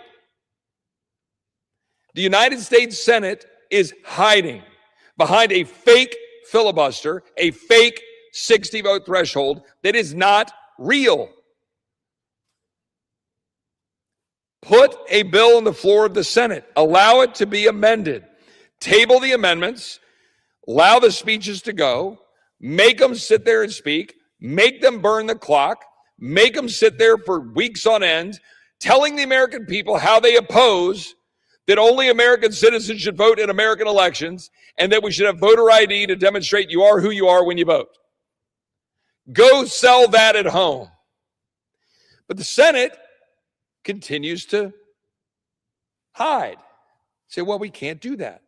The United States Senate is hiding behind a fake filibuster, a fake 60-vote threshold that is not real. Put a bill on the floor of the Senate. Allow it to be amended. Table the amendments. Allow the speeches to go. Make them sit there and speak. Make them burn the clock. Make them sit there for weeks on end, telling the American people how they oppose that only American citizens should vote in American elections and that we should have voter ID to demonstrate you are who you are when you vote. Go sell that at home. But the Senate continues to hide. Say, well, we can't do that.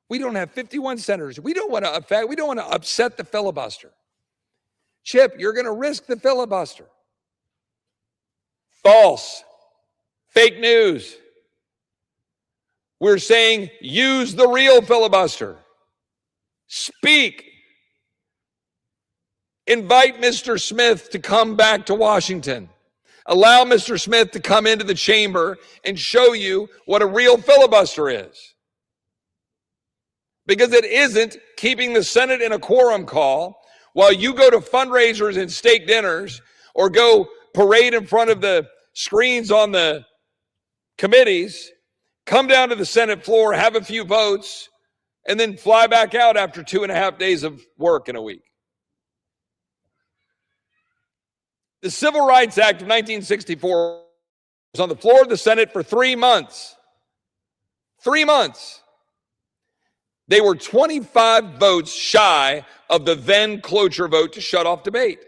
We don't have 51 senators. We don't want to upset the filibuster. Chip, you're going to risk the filibuster. False. Fake news. We're saying use the real filibuster. Speak. Invite Mr. Smith to come back to Washington. Allow Mr. Smith to come into the chamber and show you what a real filibuster is. Because it isn't keeping the Senate in a quorum call while you go to fundraisers and steak dinners or go parade in front of the screens on the committees, come down to the Senate floor, have a few votes, and then fly back out after 2.5 days of work in a week. The Civil Rights Act of 1964 was on the floor of the Senate for 3 months. 3 months. They were 25 votes shy of the then cloture vote to shut off debate.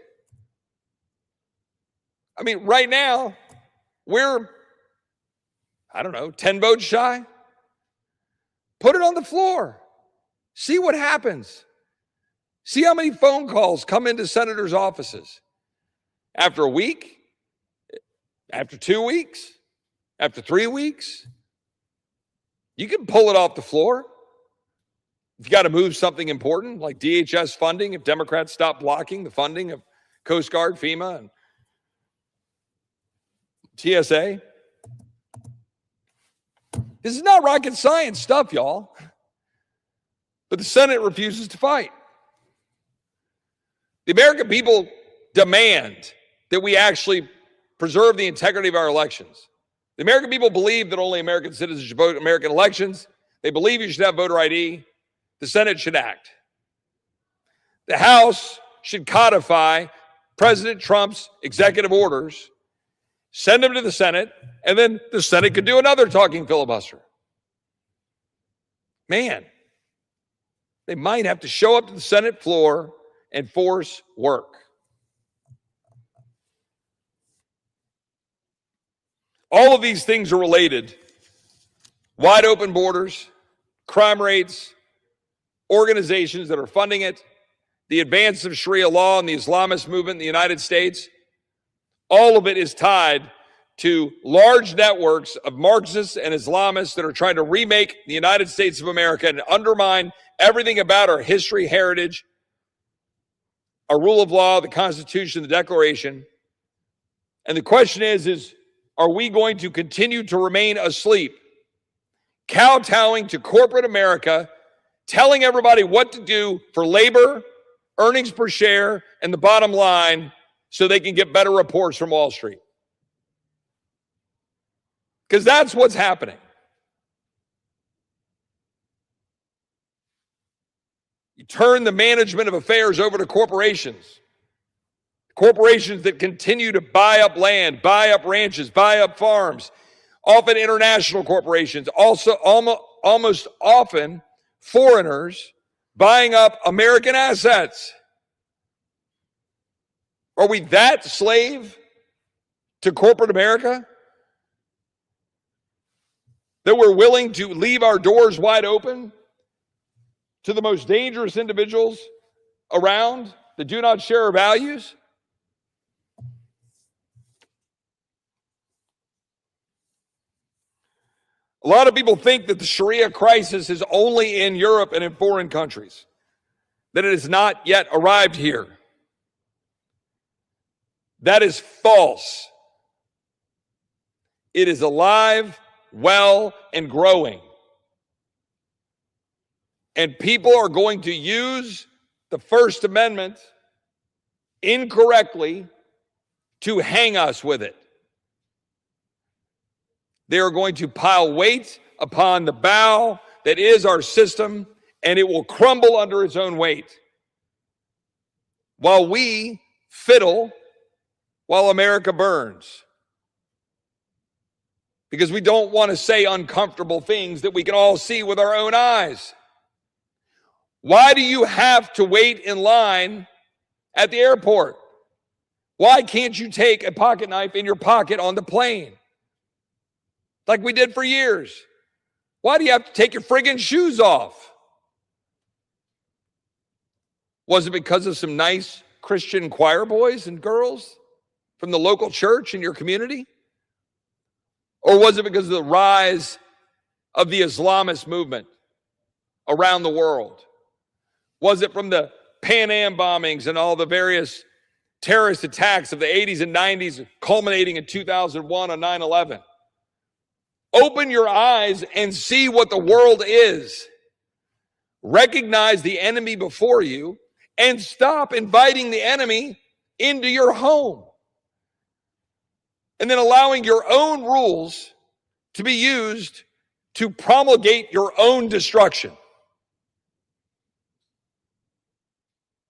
I mean, right now, we're, 10 votes shy. Put it on the floor. See what happens. See how many phone calls come into senators' offices. After a week, after 2 weeks, after 3 weeks, you can pull it off the floor. If you got to move something important like DHS funding, if Democrats stop blocking the funding of Coast Guard, FEMA, and TSA. This is not rocket science stuff, y'all. But the Senate refuses to fight. The American people demand that we actually preserve the integrity of our elections. The American people believe that only American citizens should vote in American elections. They believe you should have voter ID. The Senate should act. The House should codify President Trump's executive orders, send them to the Senate, and then the Senate could do another talking filibuster. Man, they might have to show up to the Senate floor and force work. All of these things are related. Wide open borders, crime rates, organizations that are funding it, the advance of Sharia law and the Islamist movement in the United States, all of it is tied to large networks of Marxists and Islamists that are trying to remake the United States of America and undermine everything about our history, heritage, our rule of law, the Constitution, the Declaration. And the question is are we going to continue to remain asleep, kowtowing to corporate America, telling everybody what to do for labor, earnings per share, and the bottom line so they can get better reports from Wall Street? Because that's what's happening. You turn the management of affairs over to corporations. Corporations that continue to buy up land, buy up ranches, buy up farms, often international corporations, also almost often foreigners buying up American assets. Are we that slave to corporate America that we're willing to leave our doors wide open to the most dangerous individuals around that do not share our values? A lot of people think that the Sharia crisis is only in Europe and in foreign countries, that it has not yet arrived here. That is false. It is alive, well, and growing. And people are going to use the First Amendment incorrectly to hang us with it. They are going to pile weight upon the bow that is our system, and it will crumble under its own weight. While we fiddle, while America burns. Because we don't want to say uncomfortable things that we can all see with our own eyes. Why do you have to wait in line at the airport? Why can't you take a pocket knife in your pocket on the plane? Like we did for years. Why do you have to take your friggin' shoes off? Was it because of some nice Christian choir boys and girls from the local church in your community? Or was it because of the rise of the Islamist movement around the world? Was it from the Pan Am bombings and all the various terrorist attacks of the 80s and 90s, culminating in 2001 on 9/11? Open your eyes and see what the world is. Recognize the enemy before you and stop inviting the enemy into your home. And then allowing your own rules to be used to promulgate your own destruction.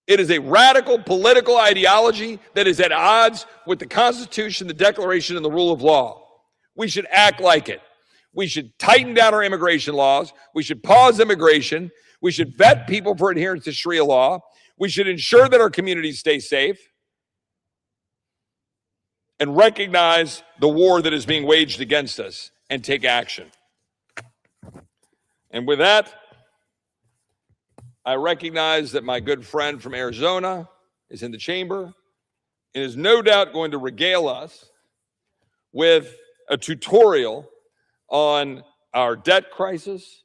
It is a radical political ideology that is at odds with the Constitution, the Declaration, and the rule of law. We should act like it. We should tighten down our immigration laws. We should pause immigration. We should vet people for adherence to Sharia law. We should ensure that our communities stay safe and recognize the war that is being waged against us and take action. And with that, I recognize that my good friend from Arizona is in the chamber and is no doubt going to regale us with a tutorial on our debt crisis,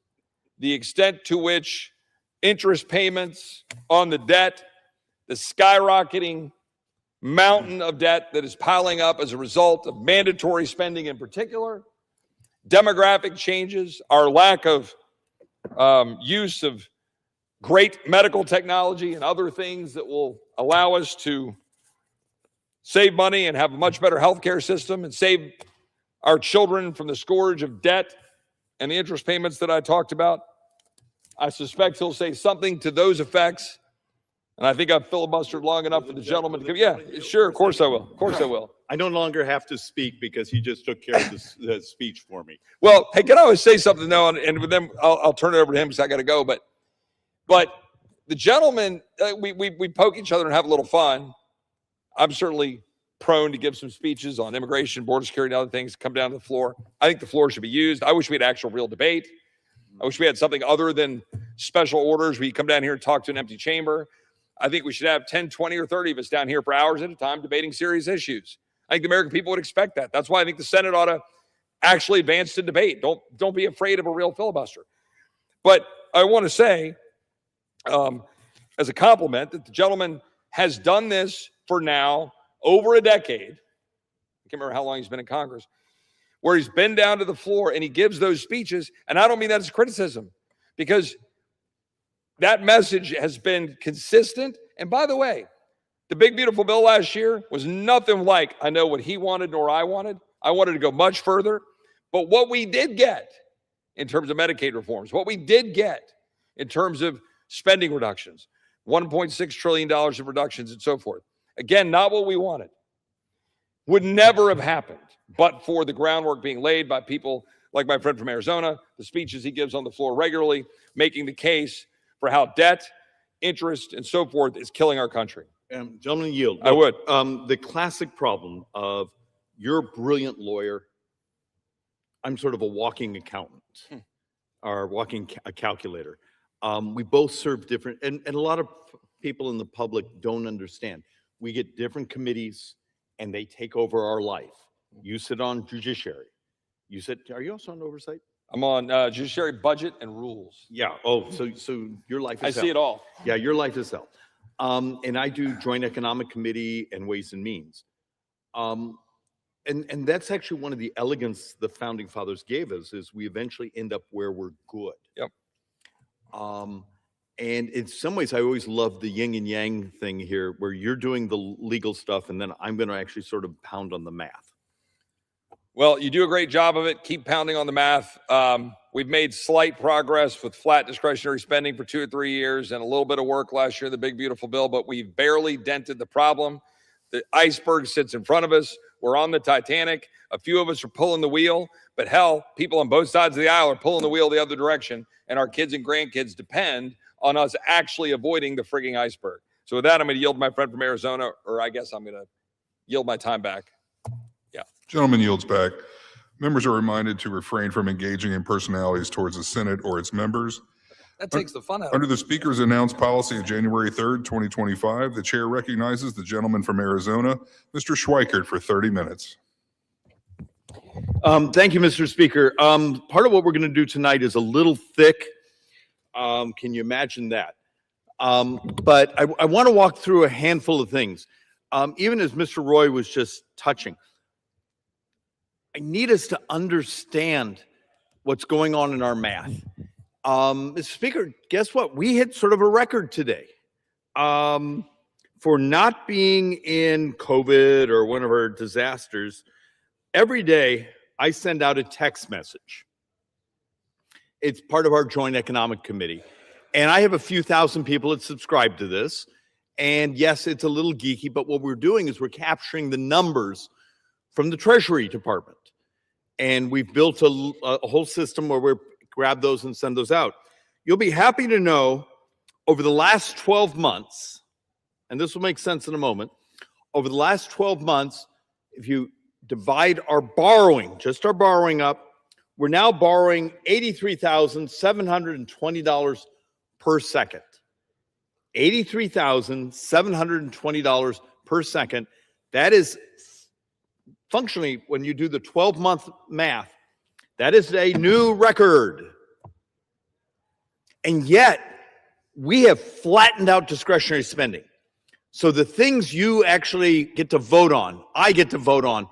the extent to which interest payments on the debt, the skyrocketing mountain of debt that is piling up as a result of mandatory spending in particular, demographic changes, our lack of use of great medical technology and other things that will allow us to save money and have a much better healthcare system and save our children from the scourge of debt and the interest payments that I talked about. I suspect he'll say something to those effects. And I think I've filibustered long enough for the gentleman to come. Yeah, sure, of course I will. Of course I will. I no longer have to speak because he just took care of the speech for me. Well, hey, can I always say something though? And with them, I'll turn it over to him because I got to go. But the gentleman, we poke each other and have a little fun. I'm certainly prone to give some speeches on immigration, border security, and other things, come down to the floor. I think the floor should be used. I wish we had actual real debate. I wish we had something other than special orders where you come down here and talk to an empty chamber. I think we should have 10, 20, or 30 of us down here for hours at a time debating serious issues. I think the American people would expect that. That's why I think the Senate ought to actually advance to debate. Don't be afraid of a real filibuster. But I want to say, as a compliment, that the gentleman has done this for now over a decade. I can't remember how long he's been in Congress, where he's been down to the floor and he gives those speeches. And I don't mean that as criticism, because that message has been consistent. And by the way, the big, beautiful bill last year was nothing like I know what he wanted nor I wanted. I wanted to go much further. But what we did get in terms of Medicaid reforms, what we did get in terms of spending reductions, $1.6 trillion of reductions and so forth, again, not what we wanted, would never have happened but for the groundwork being laid by people like my friend from Arizona, the speeches he gives on the floor regularly, making the case for how debt, interest, and so forth is killing our country. Gentlemen, yield. I would. The classic problem of you're a brilliant lawyer. I'm sort of a walking accountant or walking calculator. We both serve different, and a lot of people in the public don't understand. We get different committees and they take over our life. You sit on judiciary. You sit, are you also on oversight? I'm on judiciary, budget, and rules. Yeah. Oh, so your life is I see it all. Yeah, your life is hell. And I do Joint Economic Committee and Ways and Means. And that's actually one of the elegance the founding fathers gave us, is we eventually end up where we're good. Yep. And in some ways, I always love the yin and yang thing here, where you're doing the legal stuff and then I'm going to actually sort of pound on the math. Well, you do a great job of it. Keep pounding on the math. We've made slight progress with flat discretionary spending for 2 or 3 years and a little bit of work last year, the big, beautiful bill, but we've barely dented the problem. The iceberg sits in front of us. We're on the Titanic. A few of us are pulling the wheel, but hell, people on both sides of the aisle are pulling the wheel the other direction, and our kids and grandkids depend on us actually avoiding the frigging iceberg. So with that, I'm going to yield my friend from Arizona, or I guess I'm going to yield my time back. Yeah. Gentleman yields back. Members are reminded to refrain from engaging in personalities towards the Senate or its members. That takes the fun out of Under it. the Speaker's announced policy of January 3rd, 2025, the Chair recognizes the gentleman from Arizona, Mr. Schweikert, for 30 minutes. Thank you, Mr. Speaker. Part of what we're going to do tonight is a little thick. Can you imagine that? But I want to walk through a handful of things. Even as Mr. Roy was just touching, I need us to understand what's going on in our math. Mr. Speaker, guess what? We hit sort of a record today for not being in COVID or one of our disasters. Every day, I send out a text message. It's part of our Joint Economic Committee. And I have a few thousand people that subscribe to this. And yes, it's a little geeky, but what we're doing is we're capturing the numbers from the Treasury Department. And we've built a whole system where we grab those and send those out. You'll be happy to know over the last 12 months, and this will make sense in a moment, over the last 12 months, if you divide our borrowing, just our borrowing up, we're now borrowing $83,720 per second. $83,720 per second. That is functionally, when you do the 12-month math, that is a new record. And yet, we have flattened out discretionary spending. So the things you actually get to vote on, I get to vote on,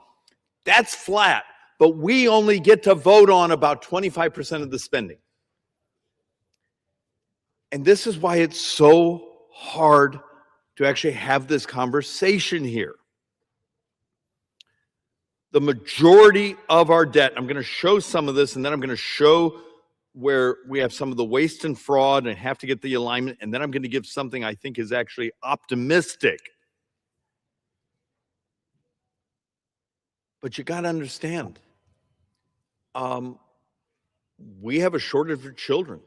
that's flat. But we only get to vote on about 25% of the spending. And this is why it's so hard to actually have this conversation here. The majority of our debt, I'm going to show some of this, and then I'm going to show where we have some of the waste and fraud and have to get the alignment, and then I'm going to give something I think is actually optimistic. But you got to understand, we have a shortage of children.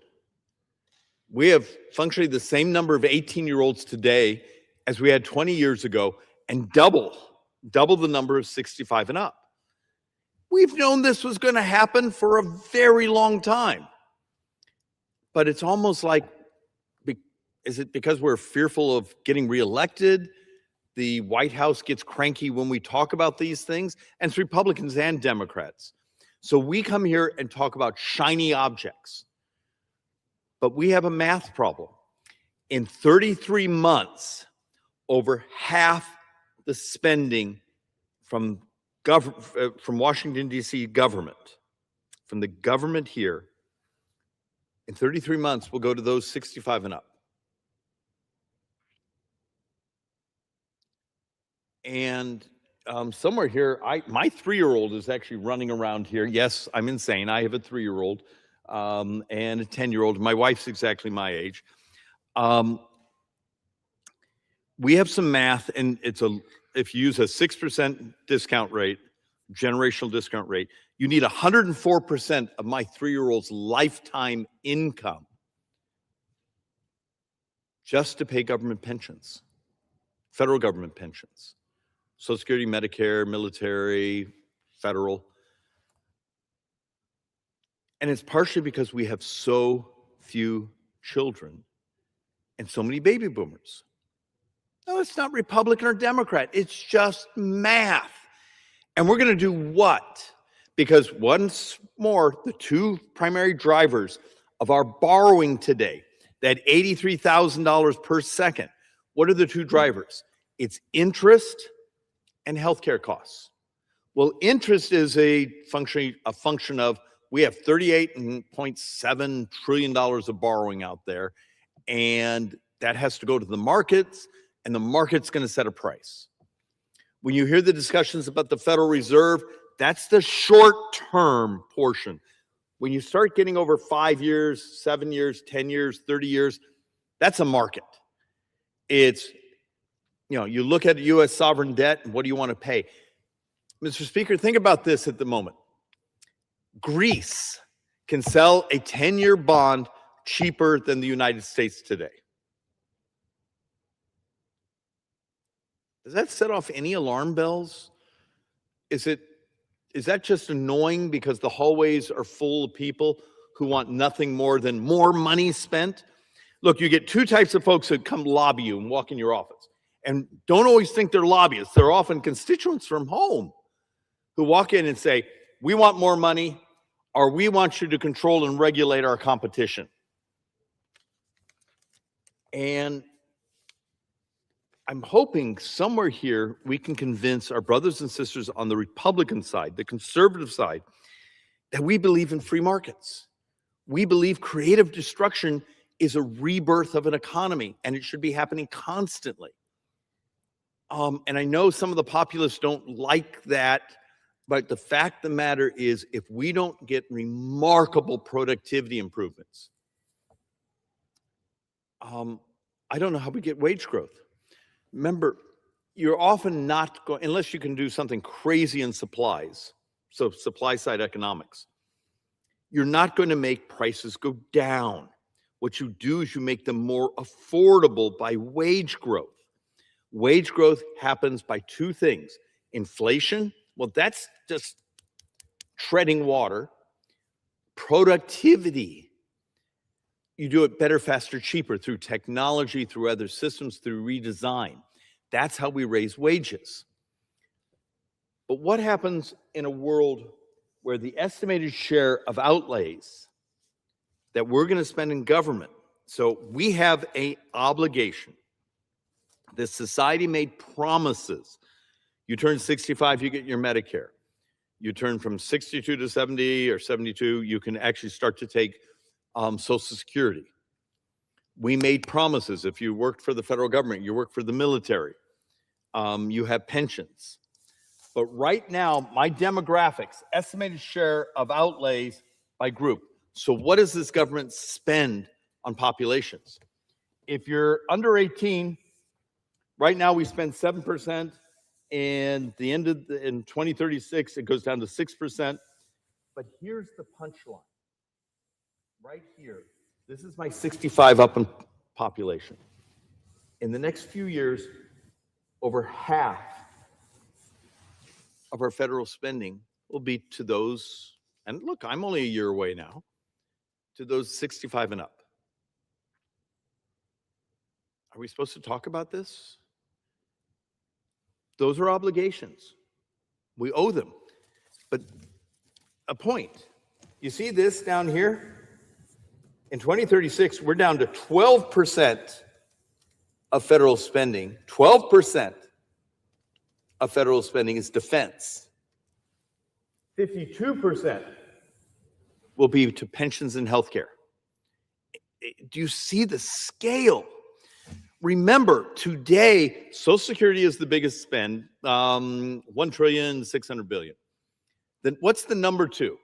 We have functionally the same number of 18-year-olds today as we had 20 years ago, and double the number of 65 and up. We've known this was going to happen for a very long time. But it's almost like, is it because we're fearful of getting reelected? The White House gets cranky when we talk about these things, and it's Republicans and Democrats. So we come here and talk about shiny objects. But we have a math problem. In 33 months, over half the spending from Washington, D.C. government, from the government here, in 33 months will go to those 65 and up. And somewhere here, my 3-year-old is actually running around here. Yes, I'm insane. I have a 3-year-old and a 10-year-old. My wife's exactly my age. We have some math, and if you use a 6% discount rate, generational discount rate, you need 104% of my 3-year-old's lifetime income just to pay government pensions, federal government pensions. Social Security, Medicare, military, federal. And it's partially because we have so few children and so many baby boomers. No, it's not Republican or Democrat. It's just math. And we're going to do what? Because once more, the two primary drivers of our borrowing today, that $83,000 per second, what are the two drivers? It's interest and healthcare costs. Well, interest is a function of, we have $38.7 trillion of borrowing out there, and that has to go to the markets, and the market's going to set a price. When you hear the discussions about the Federal Reserve, that's the short-term portion. When you start getting over 5 years, 7 years, 10 years, 30 years, that's a market. It's, you look at U.S. sovereign debt, and what do you want to pay? Mr. Speaker, think about this at the moment. Greece can sell a 10-year bond cheaper than the United States today. Does that set off any alarm bells? Is that just annoying because the hallways are full of people who want nothing more than more money spent? Look, you get two types of folks that come lobby you and walk in your office. And don't always think they're lobbyists. They're often constituents from home who walk in and say, we want more money, or we want you to control and regulate our competition. And I'm hoping somewhere here we can convince our brothers and sisters on the Republican side, the conservative side, that we believe in free markets. We believe creative destruction is a rebirth of an economy, and it should be happening constantly. And I know some of the populists don't like that, but the fact of the matter is, if we don't get remarkable productivity improvements, I don't know how we get wage growth. Remember, you're often not going, unless you can do something crazy in supplies, so supply side economics, you're not going to make prices go down. What you do is you make them more affordable by wage growth. Wage growth happens by two things. Inflation, well, that's just treading water. Productivity, you do it better, faster, cheaper through technology, through other systems, through redesign. That's how we raise wages. But what happens in a world where the estimated share of outlays that we're going to spend in government, so we have an obligation. This society made promises. You turn 65, you get your Medicare. You turn from 62 to 70 or 72, you can actually start to take Social Security. We made promises. If you worked for the federal government, you work for the military, you have pensions. But right now, my demographics, estimated share of outlays by group. So what does this government spend on populations? If you're under 18, right now we spend 7%, and in 2036, it goes down to 6%. But here's the punchline. Right here, this is my 65 up in population. In the next few years, over half of our federal spending will be to those, and look, I'm only a year away now, to those 65 and up. Are we supposed to talk about this? Those are obligations. We owe them. But a point. You see this down here? In 2036, we're down to 12% of federal spending. 12% of federal spending is defense. 52% will be to pensions and healthcare. Do you see the scale? Remember, today, Social Security is the biggest spend, $1.6 trillion. Then what's the number two?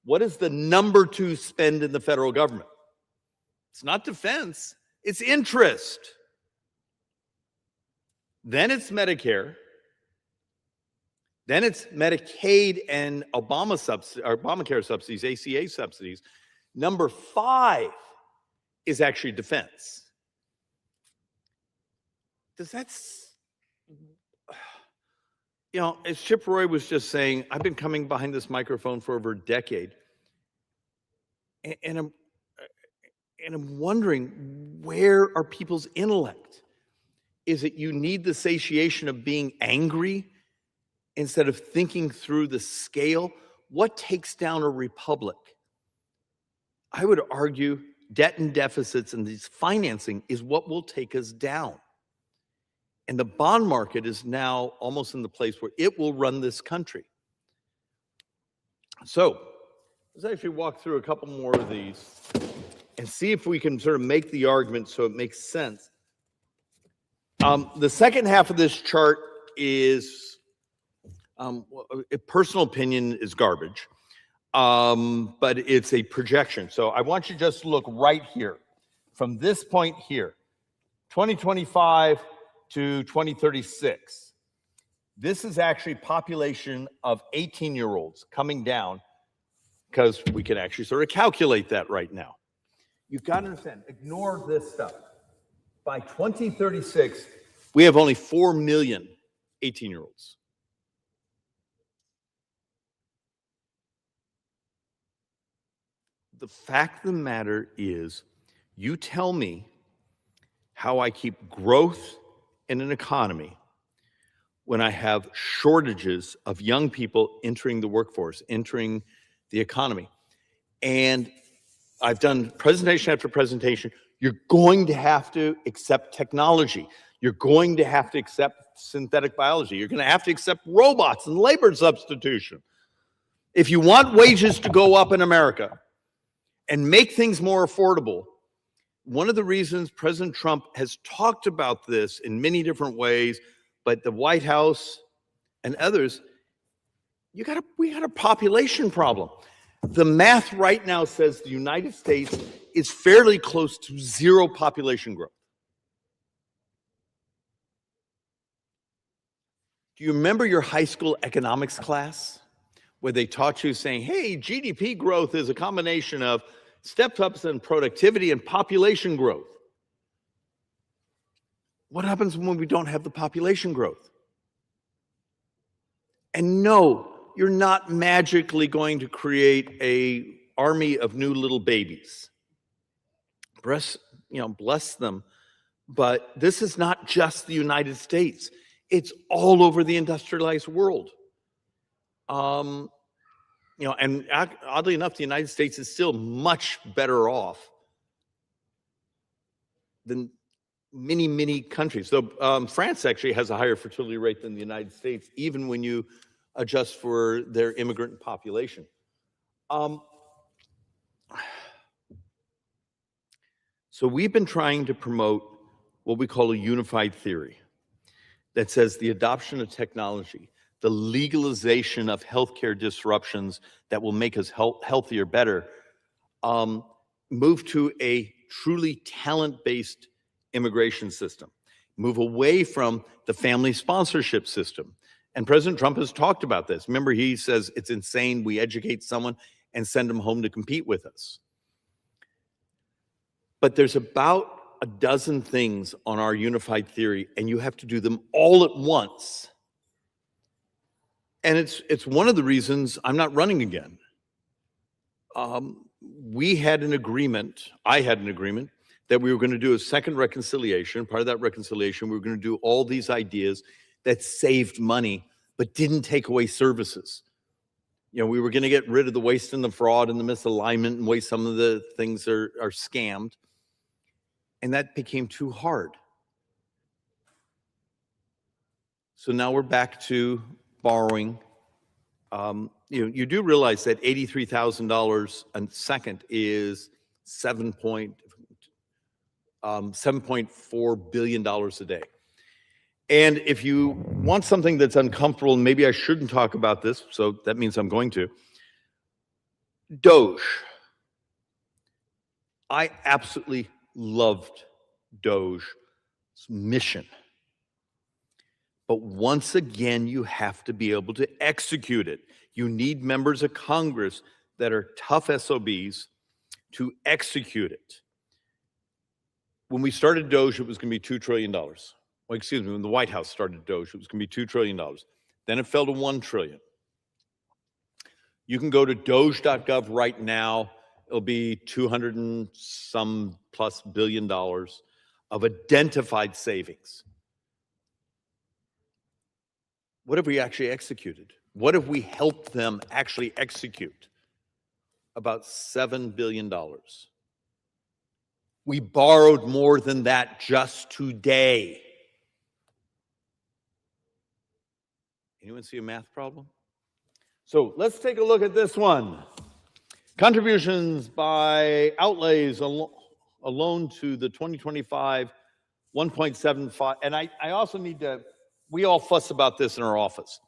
What is the number two spend in the federal government? It's not defense, it's interest. Then it's Medicare. Then it's Medicaid and Obamacare subsidies, ACA subsidies. Number 5 is actually defense. Does that, as Chip Roy was just saying, I've been coming behind this microphone for over a decade. And I'm wondering, where are people's intellect? Is it you need the satiation of being angry instead of thinking through the scale? What takes down a republic? I would argue debt and deficits and these financing is what will take us down. And the bond market is now almost in the place where it will run this country. So let's actually walk through a couple more of these and see if we can sort of make the argument so it makes sense. The second half of this chart is, a personal opinion is garbage, but it's a projection. So I want you to just look right here, from this point here, 2025 to 2036. This is actually population of 18-year-olds coming down, because we can actually sort of calculate that right now. You've got to understand, ignore this stuff. By 2036, we have only 4 million 18-year-olds. The fact of the matter is, you tell me how I keep growth in an economy when I have shortages of young people entering the workforce, entering the economy. And I've done presentation after presentation. You're going to have to accept technology. You're going to have to accept synthetic biology. You're going to have to accept robots and labor substitution. If you want wages to go up in America and make things more affordable, one of the reasons President Trump has talked about this in many different ways, but the White House and others, we got a population problem. The math right now says the United States is fairly close to zero population growth. Do you remember your high school economics class where they taught you saying, hey, GDP growth is a combination of step-ups in productivity and population growth? What happens when we don't have the population growth? And no, you're not magically going to create an army of new little babies. Bless them. But this is not just the United States. It's all over the industrialized world. And oddly enough, the United States is still much better off than many, many countries. Though France actually has a higher fertility rate than the United States, even when you adjust for their immigrant population. So we've been trying to promote what we call a unified theory that says the adoption of technology, the legalization of healthcare disruptions that will make us healthier, better, move to a truly talent-based immigration system, move away from the family sponsorship system. And President Trump has talked about this. Remember, he says it's insane we educate someone and send them home to compete with us. But there's about a dozen things on our unified theory, and you have to do them all at once. And it's one of the reasons I'm not running again. We had an agreement, I had an agreement, that we were going to do a second reconciliation. Part of that reconciliation, we were going to do all these ideas that saved money but didn't take away services. You know, we were going to get rid of the waste and the fraud and the misalignment and way some of the things are scammed. And that became too hard. So now we're back to borrowing. You do realize that $83,000 a second is $7.4 billion a day. And if you want something that's uncomfortable, and maybe I shouldn't talk about this, so that means I'm going to. Doge. I absolutely loved Doge's mission. But once again, you have to be able to execute it. You need members of Congress that are tough SOBs to execute it. When we started Doge, it was going to be $2 trillion. Well, excuse me, when the White House started Doge, it was going to be $2 trillion. Then it fell to $1 trillion. You can go to doge.gov right now. It'll be 200 and some plus billion dollars of identified savings. What have we actually executed? What have we helped them actually execute? About $7 billion. We borrowed more than that just today. Anyone see a math problem? So let's take a look at this one. Contributions by outlays alone to the 2025 1.75. And I also need to, we all fuss about this in our office.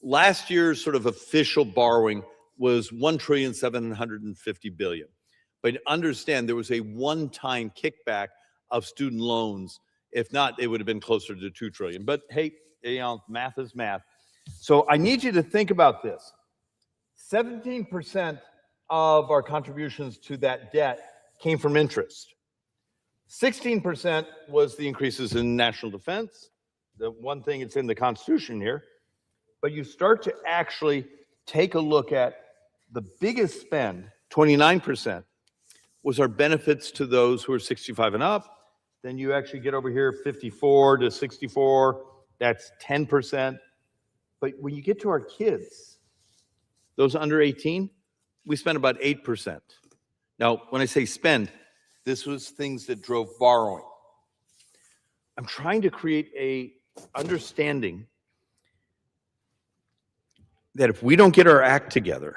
Last year's sort of official borrowing was $1.75 trillion. But understand there was a one-time kickback of student loans. If not, it would have been closer to $2 trillion. But hey, you know, math is math. So I need you to think about this. 17% of our contributions to that debt came from interest. 16% was the increases in national defense. The one thing it's in the Constitution here. But you start to actually take a look at the biggest spend, 29%, was our benefits to those who are 65 and up. Then you actually get over here, 54 to 64, that's 10%. But when you get to our kids, those under 18, we spent about 8%. Now, when I say spend, this was things that drove borrowing. I'm trying to create a understanding that if we don't get our act together,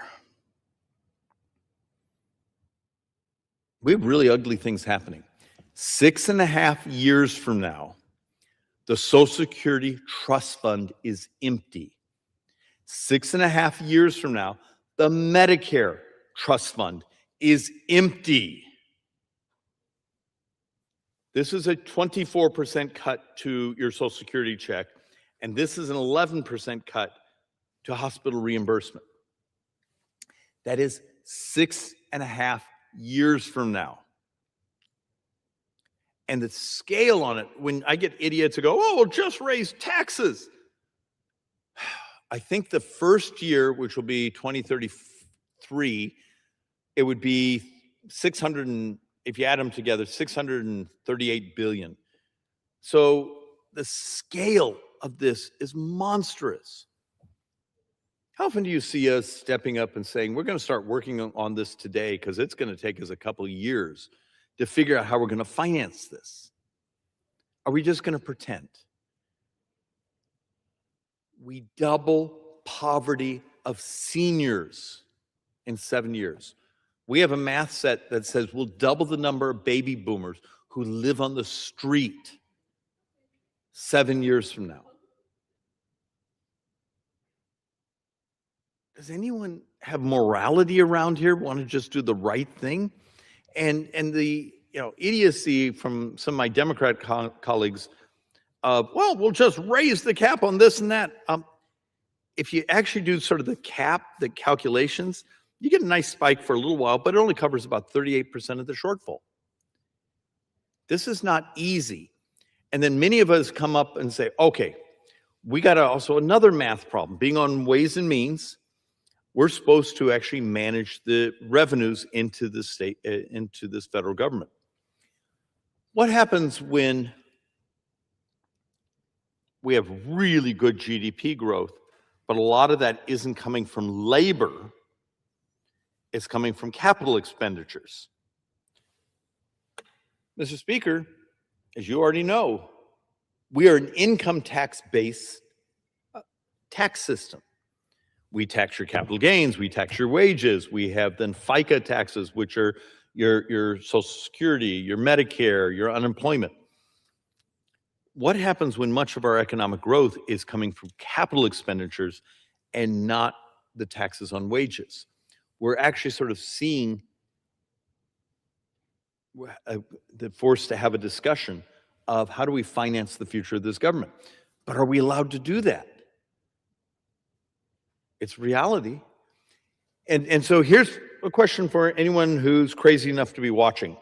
we have really ugly things happening. 6.5 years from now, the Social Security Trust Fund is empty. 6.5 years from now, the Medicare Trust Fund is empty. This is a 24% cut to your Social Security check, and this is an 11% cut to hospital reimbursement. That is 6.5 years from now. And the scale on it, when I get idiots who go, oh, well, just raise taxes. I think the first year, which will be 2033, it would be 600, and if you add them together, 638 billion. So the scale of this is monstrous. How often do you see us stepping up and saying, we're going to start working on this today because it's going to take us a couple of years to figure out how we're going to finance this? Are we just going to pretend? We double poverty of seniors in 7 years. We have a math set that says we'll double the number of baby boomers who live on the street 7 years from now. Does anyone have morality around here, want to just do the right thing? And the idiocy from some of my Democrat colleagues, well, we'll just raise the cap on this and that. If you actually do sort of the calculations, you get a nice spike for a little while, but it only covers about 38% of the shortfall. This is not easy. And then many of us come up and say, okay, we got also another math problem. Being on Ways and Means, we're supposed to actually manage the revenues into the state, into this federal government. What happens when we have really good GDP growth, but a lot of that isn't coming from labor. It's coming from capital expenditures. Mr. Speaker, as you already know, we are an income tax-based tax system. We tax your capital gains, we tax your wages, we have then FICA taxes, which are your Social Security, your Medicare, your unemployment. What happens when much of our economic growth is coming from capital expenditures and not the taxes on wages? We're actually sort of seeing the force to have a discussion of how do we finance the future of this government. But are we allowed to do that? It's reality. And so here's a question for anyone who's crazy enough to be watching.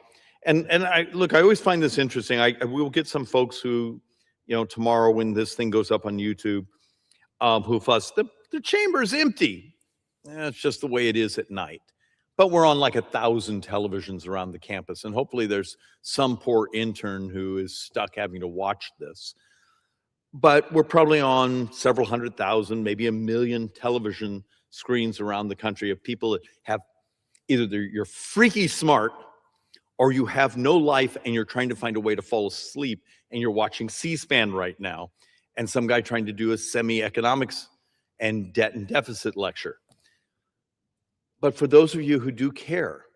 And I always find this interesting. I will get some folks who, tomorrow when this thing goes up on YouTube, who fuss, the chamber's empty. It's just the way it is at night. But we're on like 1,000 televisions around the campus, and hopefully there's some poor intern who is stuck having to watch this. But we're probably on several 100,000, maybe 1 million television screens around the country of people that have either you're freaky smart or you have no life and you're trying to find a way to fall asleep and you're watching C-SPAN right now and some guy trying to do a semi-economics and debt and deficit lecture. But for those of you who do care,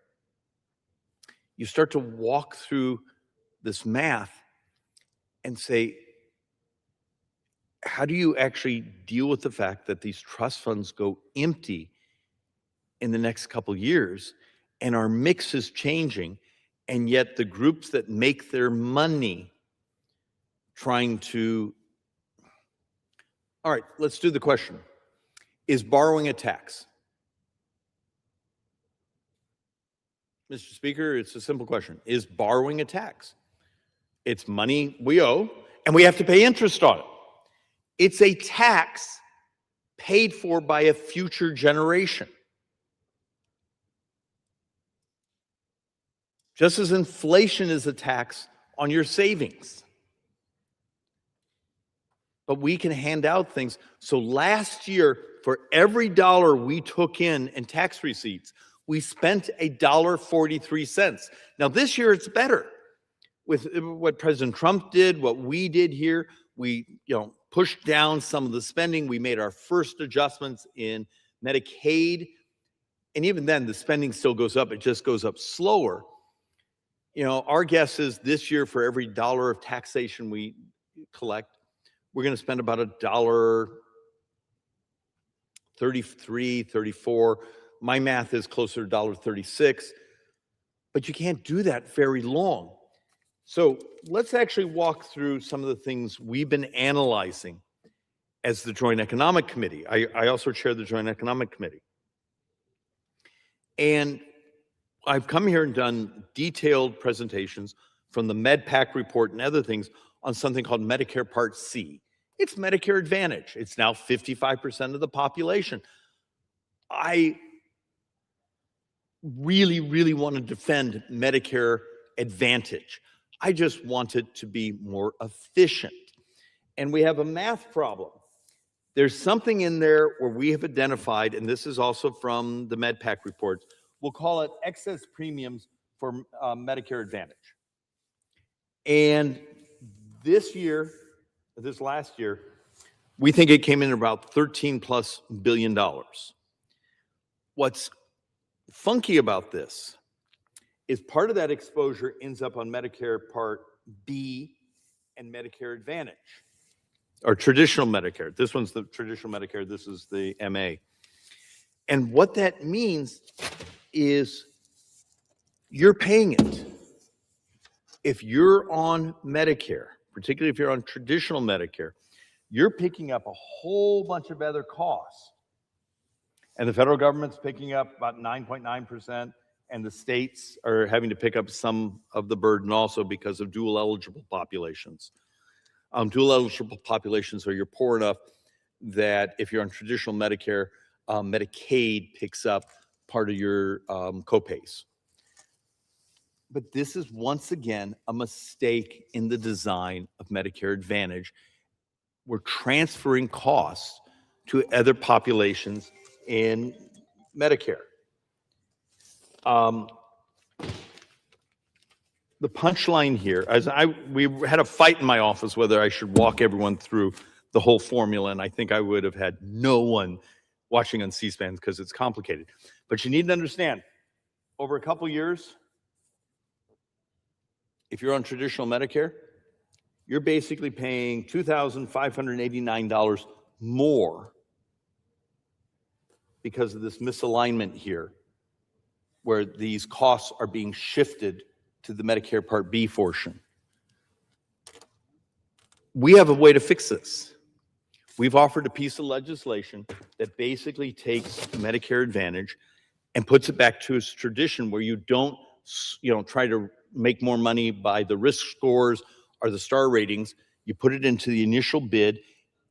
you start to walk through this math and say, how do you actually deal with the fact that these trust funds go empty in the next couple years and our mix is changing, and yet the groups that make their money trying to... All right, let's do the question. Is borrowing a tax? Mr. Speaker, it's a simple question. Is borrowing a tax? It's money we owe, and we have to pay interest on it. It's a tax paid for by a future generation. Just as inflation is a tax on your savings. But we can hand out things. So last year, for every dollar we took in tax receipts, we spent $1.43. Now this year it's better. With what President Trump did, what we did here, we pushed down some of the spending. We made our first adjustments in Medicaid. And even then, the spending still goes up. It just goes up slower. Our guess is this year, for every dollar of taxation we collect, we're going to spend about $1.33, 34. My math is closer to $1.36. But you can't do that very long. So let's actually walk through some of the things we've been analyzing as the Joint Economic Committee. I also chair the Joint Economic Committee. And I've come here and done detailed presentations from the MedPAC report and other things on something called Medicare Part C. It's Medicare Advantage. It's now 55% of the population. I really, really want to defend Medicare Advantage. I just want it to be more efficient. And we have a math problem. There's something in there where we have identified, and this is also from the MedPAC reports, we'll call it excess premiums for Medicare Advantage. And this last year, we think it came in about $13+ billion. What's funky about this is part of that exposure ends up on Medicare Part B and Medicare Advantage, or traditional Medicare. This one's the traditional Medicare, this is the MA. And what that means is you're paying it. If you're on Medicare, particularly if you're on traditional Medicare, you're picking up a whole bunch of other costs. And the federal government's picking up about 9.9%. And the states are having to pick up some of the burden also because of dual eligible populations. Dual eligible populations are you're poor enough that if you're on traditional Medicare, Medicaid picks up part of your copays. But this is once again a mistake in the design of Medicare Advantage. we're transferring costs to other populations in Medicare. The punchline here, we had a fight in my office whether I should walk everyone through the whole formula, and I think I would have had no one watching on C-SPAN because it's complicated. But you need to understand, over a couple years, if you're on traditional Medicare, you're basically paying $2,589 more because of this misalignment here, where these costs are being shifted to the Medicare Part B portion. We have a way to fix this. We've offered a piece of legislation that basically takes Medicare Advantage and puts it back to its tradition, where you don't, try to make more money by the risk scores or the star ratings. You put it into the initial bid,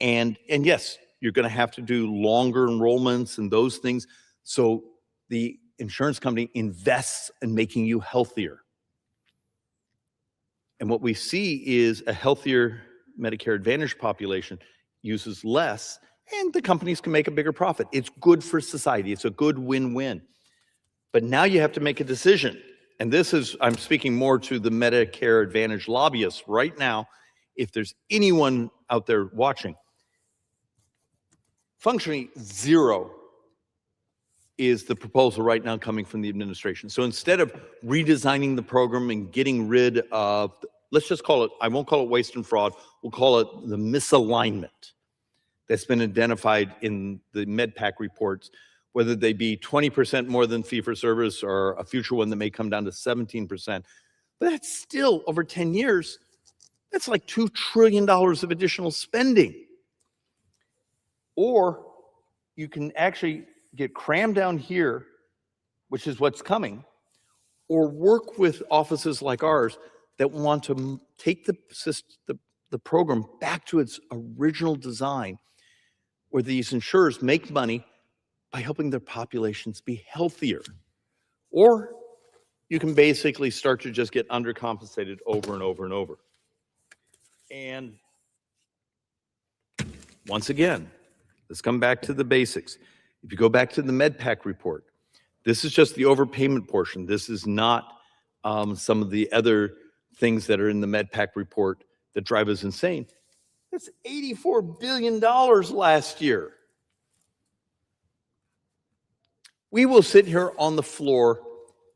and yes, you're going to have to do longer enrollments and those things. So the insurance company invests in making you healthier. And what we see is a healthier Medicare Advantage population uses less, and the companies can make a bigger profit. It's good for society. It's a good win-win. But now you have to make a decision. And this is, I'm speaking more to the Medicare Advantage lobbyists right now. If there's anyone out there watching, functionally zero is the proposal right now coming from the administration. So instead of redesigning the program and getting rid of, let's just call it, I won't call it waste and fraud, we'll call it the misalignment that's been identified in the MedPAC reports, whether they be 20% more than fee-for-service or a future one that may come down to 17%. But that's still, over 10 years, that's like $2 trillion of additional spending. Or you can actually get crammed down here, which is what's coming, or work with offices like ours that want to take the program back to its original design, where these insurers make money by helping their populations be healthier. Or you can basically start to just get undercompensated over and over and over. And once again, let's come back to the basics. If you go back to the MedPAC report, this is just the overpayment portion. This is not some of the other things that are in the MedPAC report that drive us insane. That's $84 billion last year. We will sit here on the floor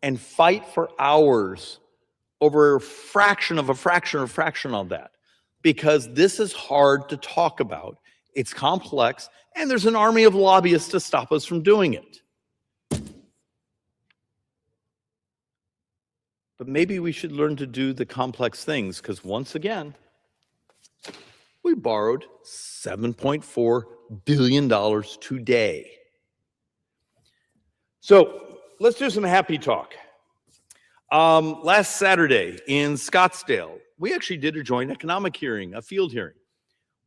and fight for hours over a fraction of that, because this is hard to talk about. It's complex, and there's an army of lobbyists to stop us from doing it. But maybe we should learn to do the complex things, because once again, we borrowed $7.4 billion today. So let's do some happy talk. Last Saturday in Scottsdale, we actually did a joint economic hearing, a field hearing.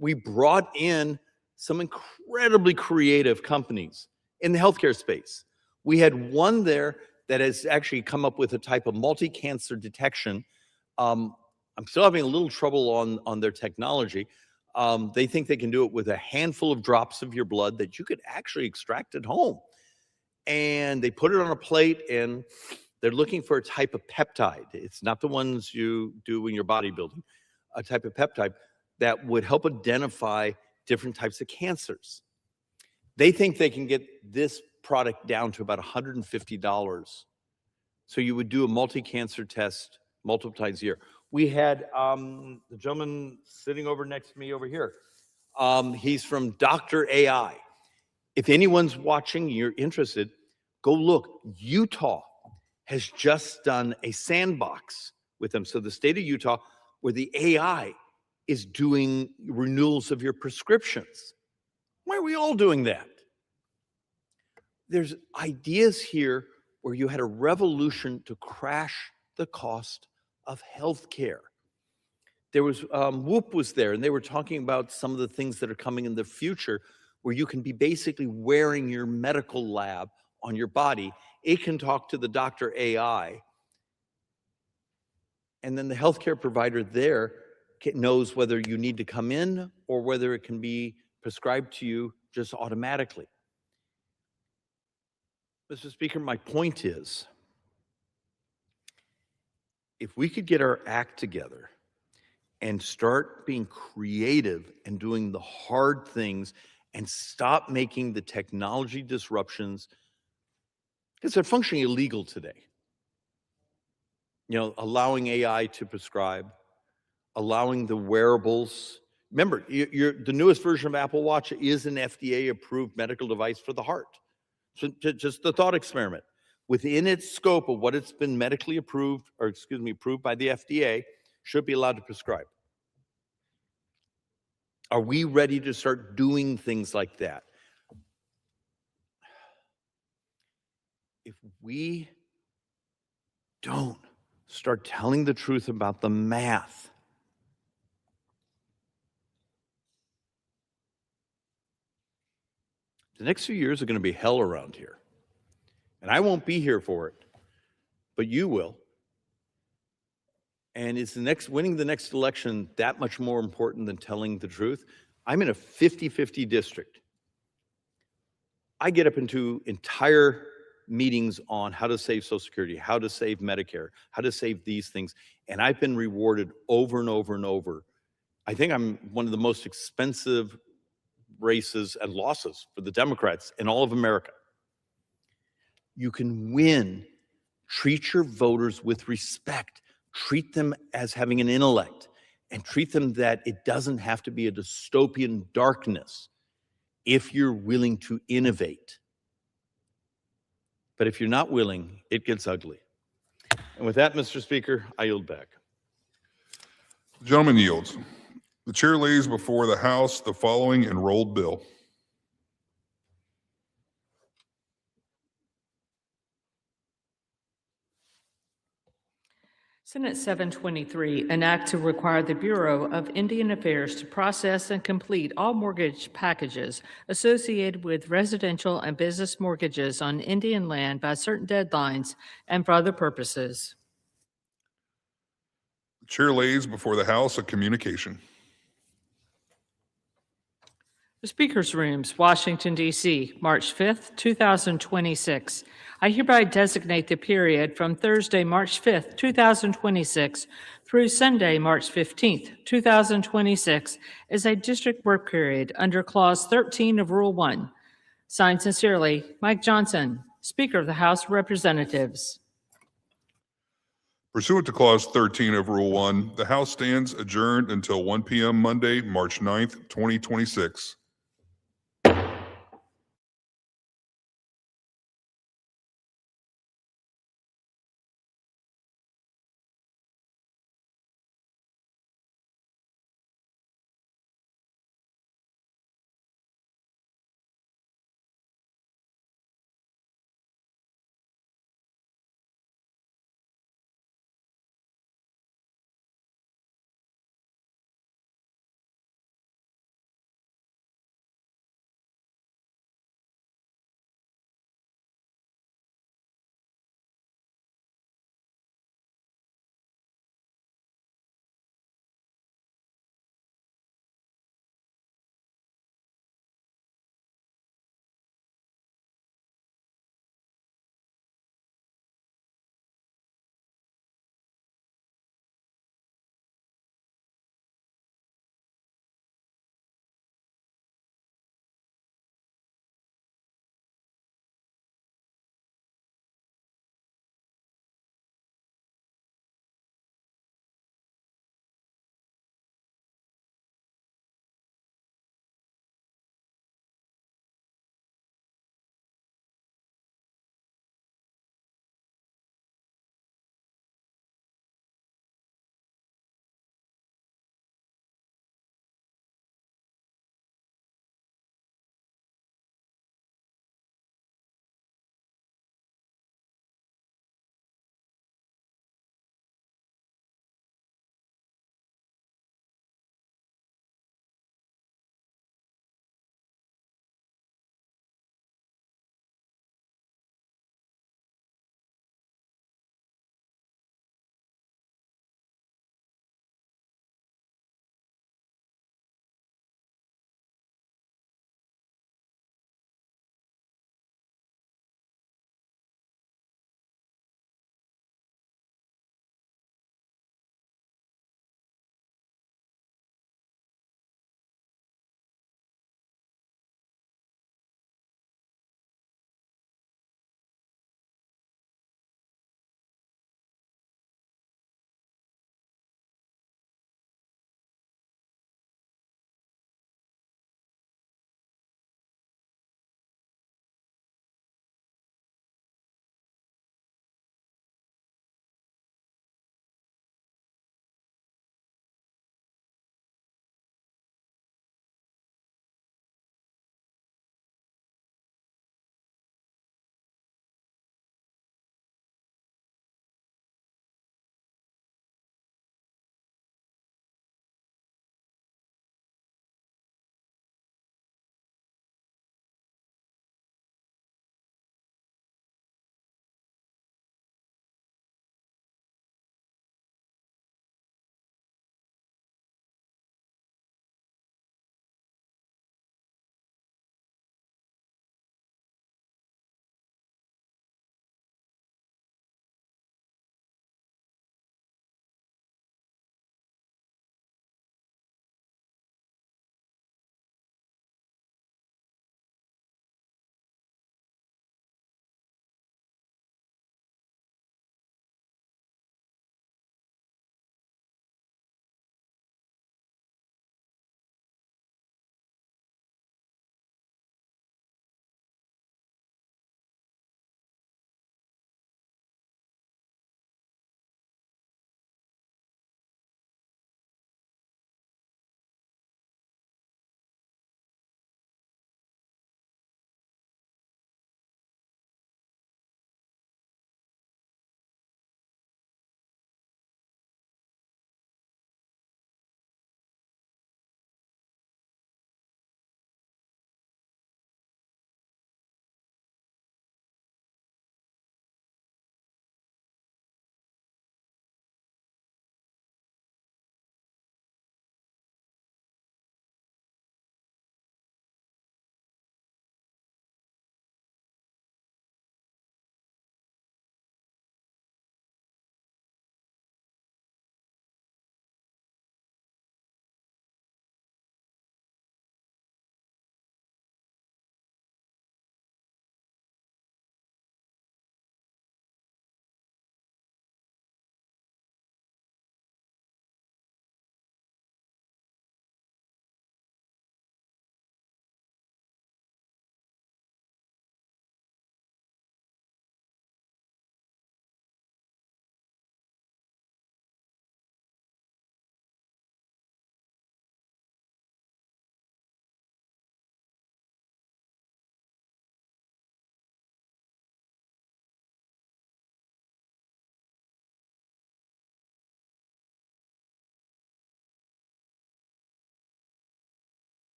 We brought in some incredibly creative companies in the healthcare space. We had one there that has actually come up with a type of multi-cancer detection. I'm still having a little trouble on their technology. They think they can do it with a handful of drops of your blood that you could actually extract at home. And they put it on a plate, and they're looking for a type of peptide. It's not the ones you do when you're bodybuilding, a type of peptide that would help identify different types of cancers. They think they can get this product down to about $150. So you would do a multi-cancer test multiple times a year. We had the gentleman sitting over next to me over here. He's from Dr. AI. If anyone's watching, you're interested, go look. Utah has just done a sandbox with them. So the state of Utah, where the AI is doing renewals of your prescriptions. Why are we all doing that? There's ideas here where you had a revolution to crash the cost of healthcare. There was, Whoop was there, and they were talking about some of the things that are coming in the future, where you can be basically wearing your medical lab on your body. It can talk to the Dr. AI. And then the healthcare provider there knows whether you need to come in or whether it can be prescribed to you just automatically. Mr. Speaker, my point is, if we could get our act together and start being creative and doing the hard things and stop making the technology disruptions, because they're functionally illegal today. You know, allowing AI to prescribe, allowing the wearables. Remember, the newest version of Apple Watch is an FDA-approved medical device for the heart. So just the thought experiment. Within its scope of what it's been medically approved, or excuse me, approved by the FDA, should be allowed to prescribe. Are we ready to start doing things like that? If we don't start telling the truth about the math, the next few years are going to be hell around here. And I won't be here for it, but you will. And is winning the next election that much more important than telling the truth? I'm in a 50-50 district. I get up into entire meetings on how to save Social Security, how to save Medicare, how to save these things. And I've been rewarded over and over and over. I think I'm one of the most expensive races and losses for the Democrats in all of America. You can win. Treat your voters with respect. Treat them as having an intellect, and treat them that it doesn't have to be a dystopian darkness if you're willing to innovate. But if you're not willing, it gets ugly. And with that, Mr. Speaker, I yield back. The gentleman yields. The chair lays before the House the following enrolled bill. Senate 723, an act to require the Bureau of Indian Affairs to process and complete all mortgage packages associated with residential and business mortgages on Indian land by certain deadlines and for other purposes. The chair lays before the House a communication. The Speaker's Rooms, Washington, D.C., March 5th, 2026. I hereby designate the period from Thursday, March 5th, 2026 through Sunday, March 15th, 2026 as a district work period under Clause 13 of Rule 1. Signed sincerely, Mike Johnson, Speaker of the House of Representatives. Pursuant to Clause 13 of Rule 1, the House stands adjourned until 1 p.m. Monday, March 9th, 2026.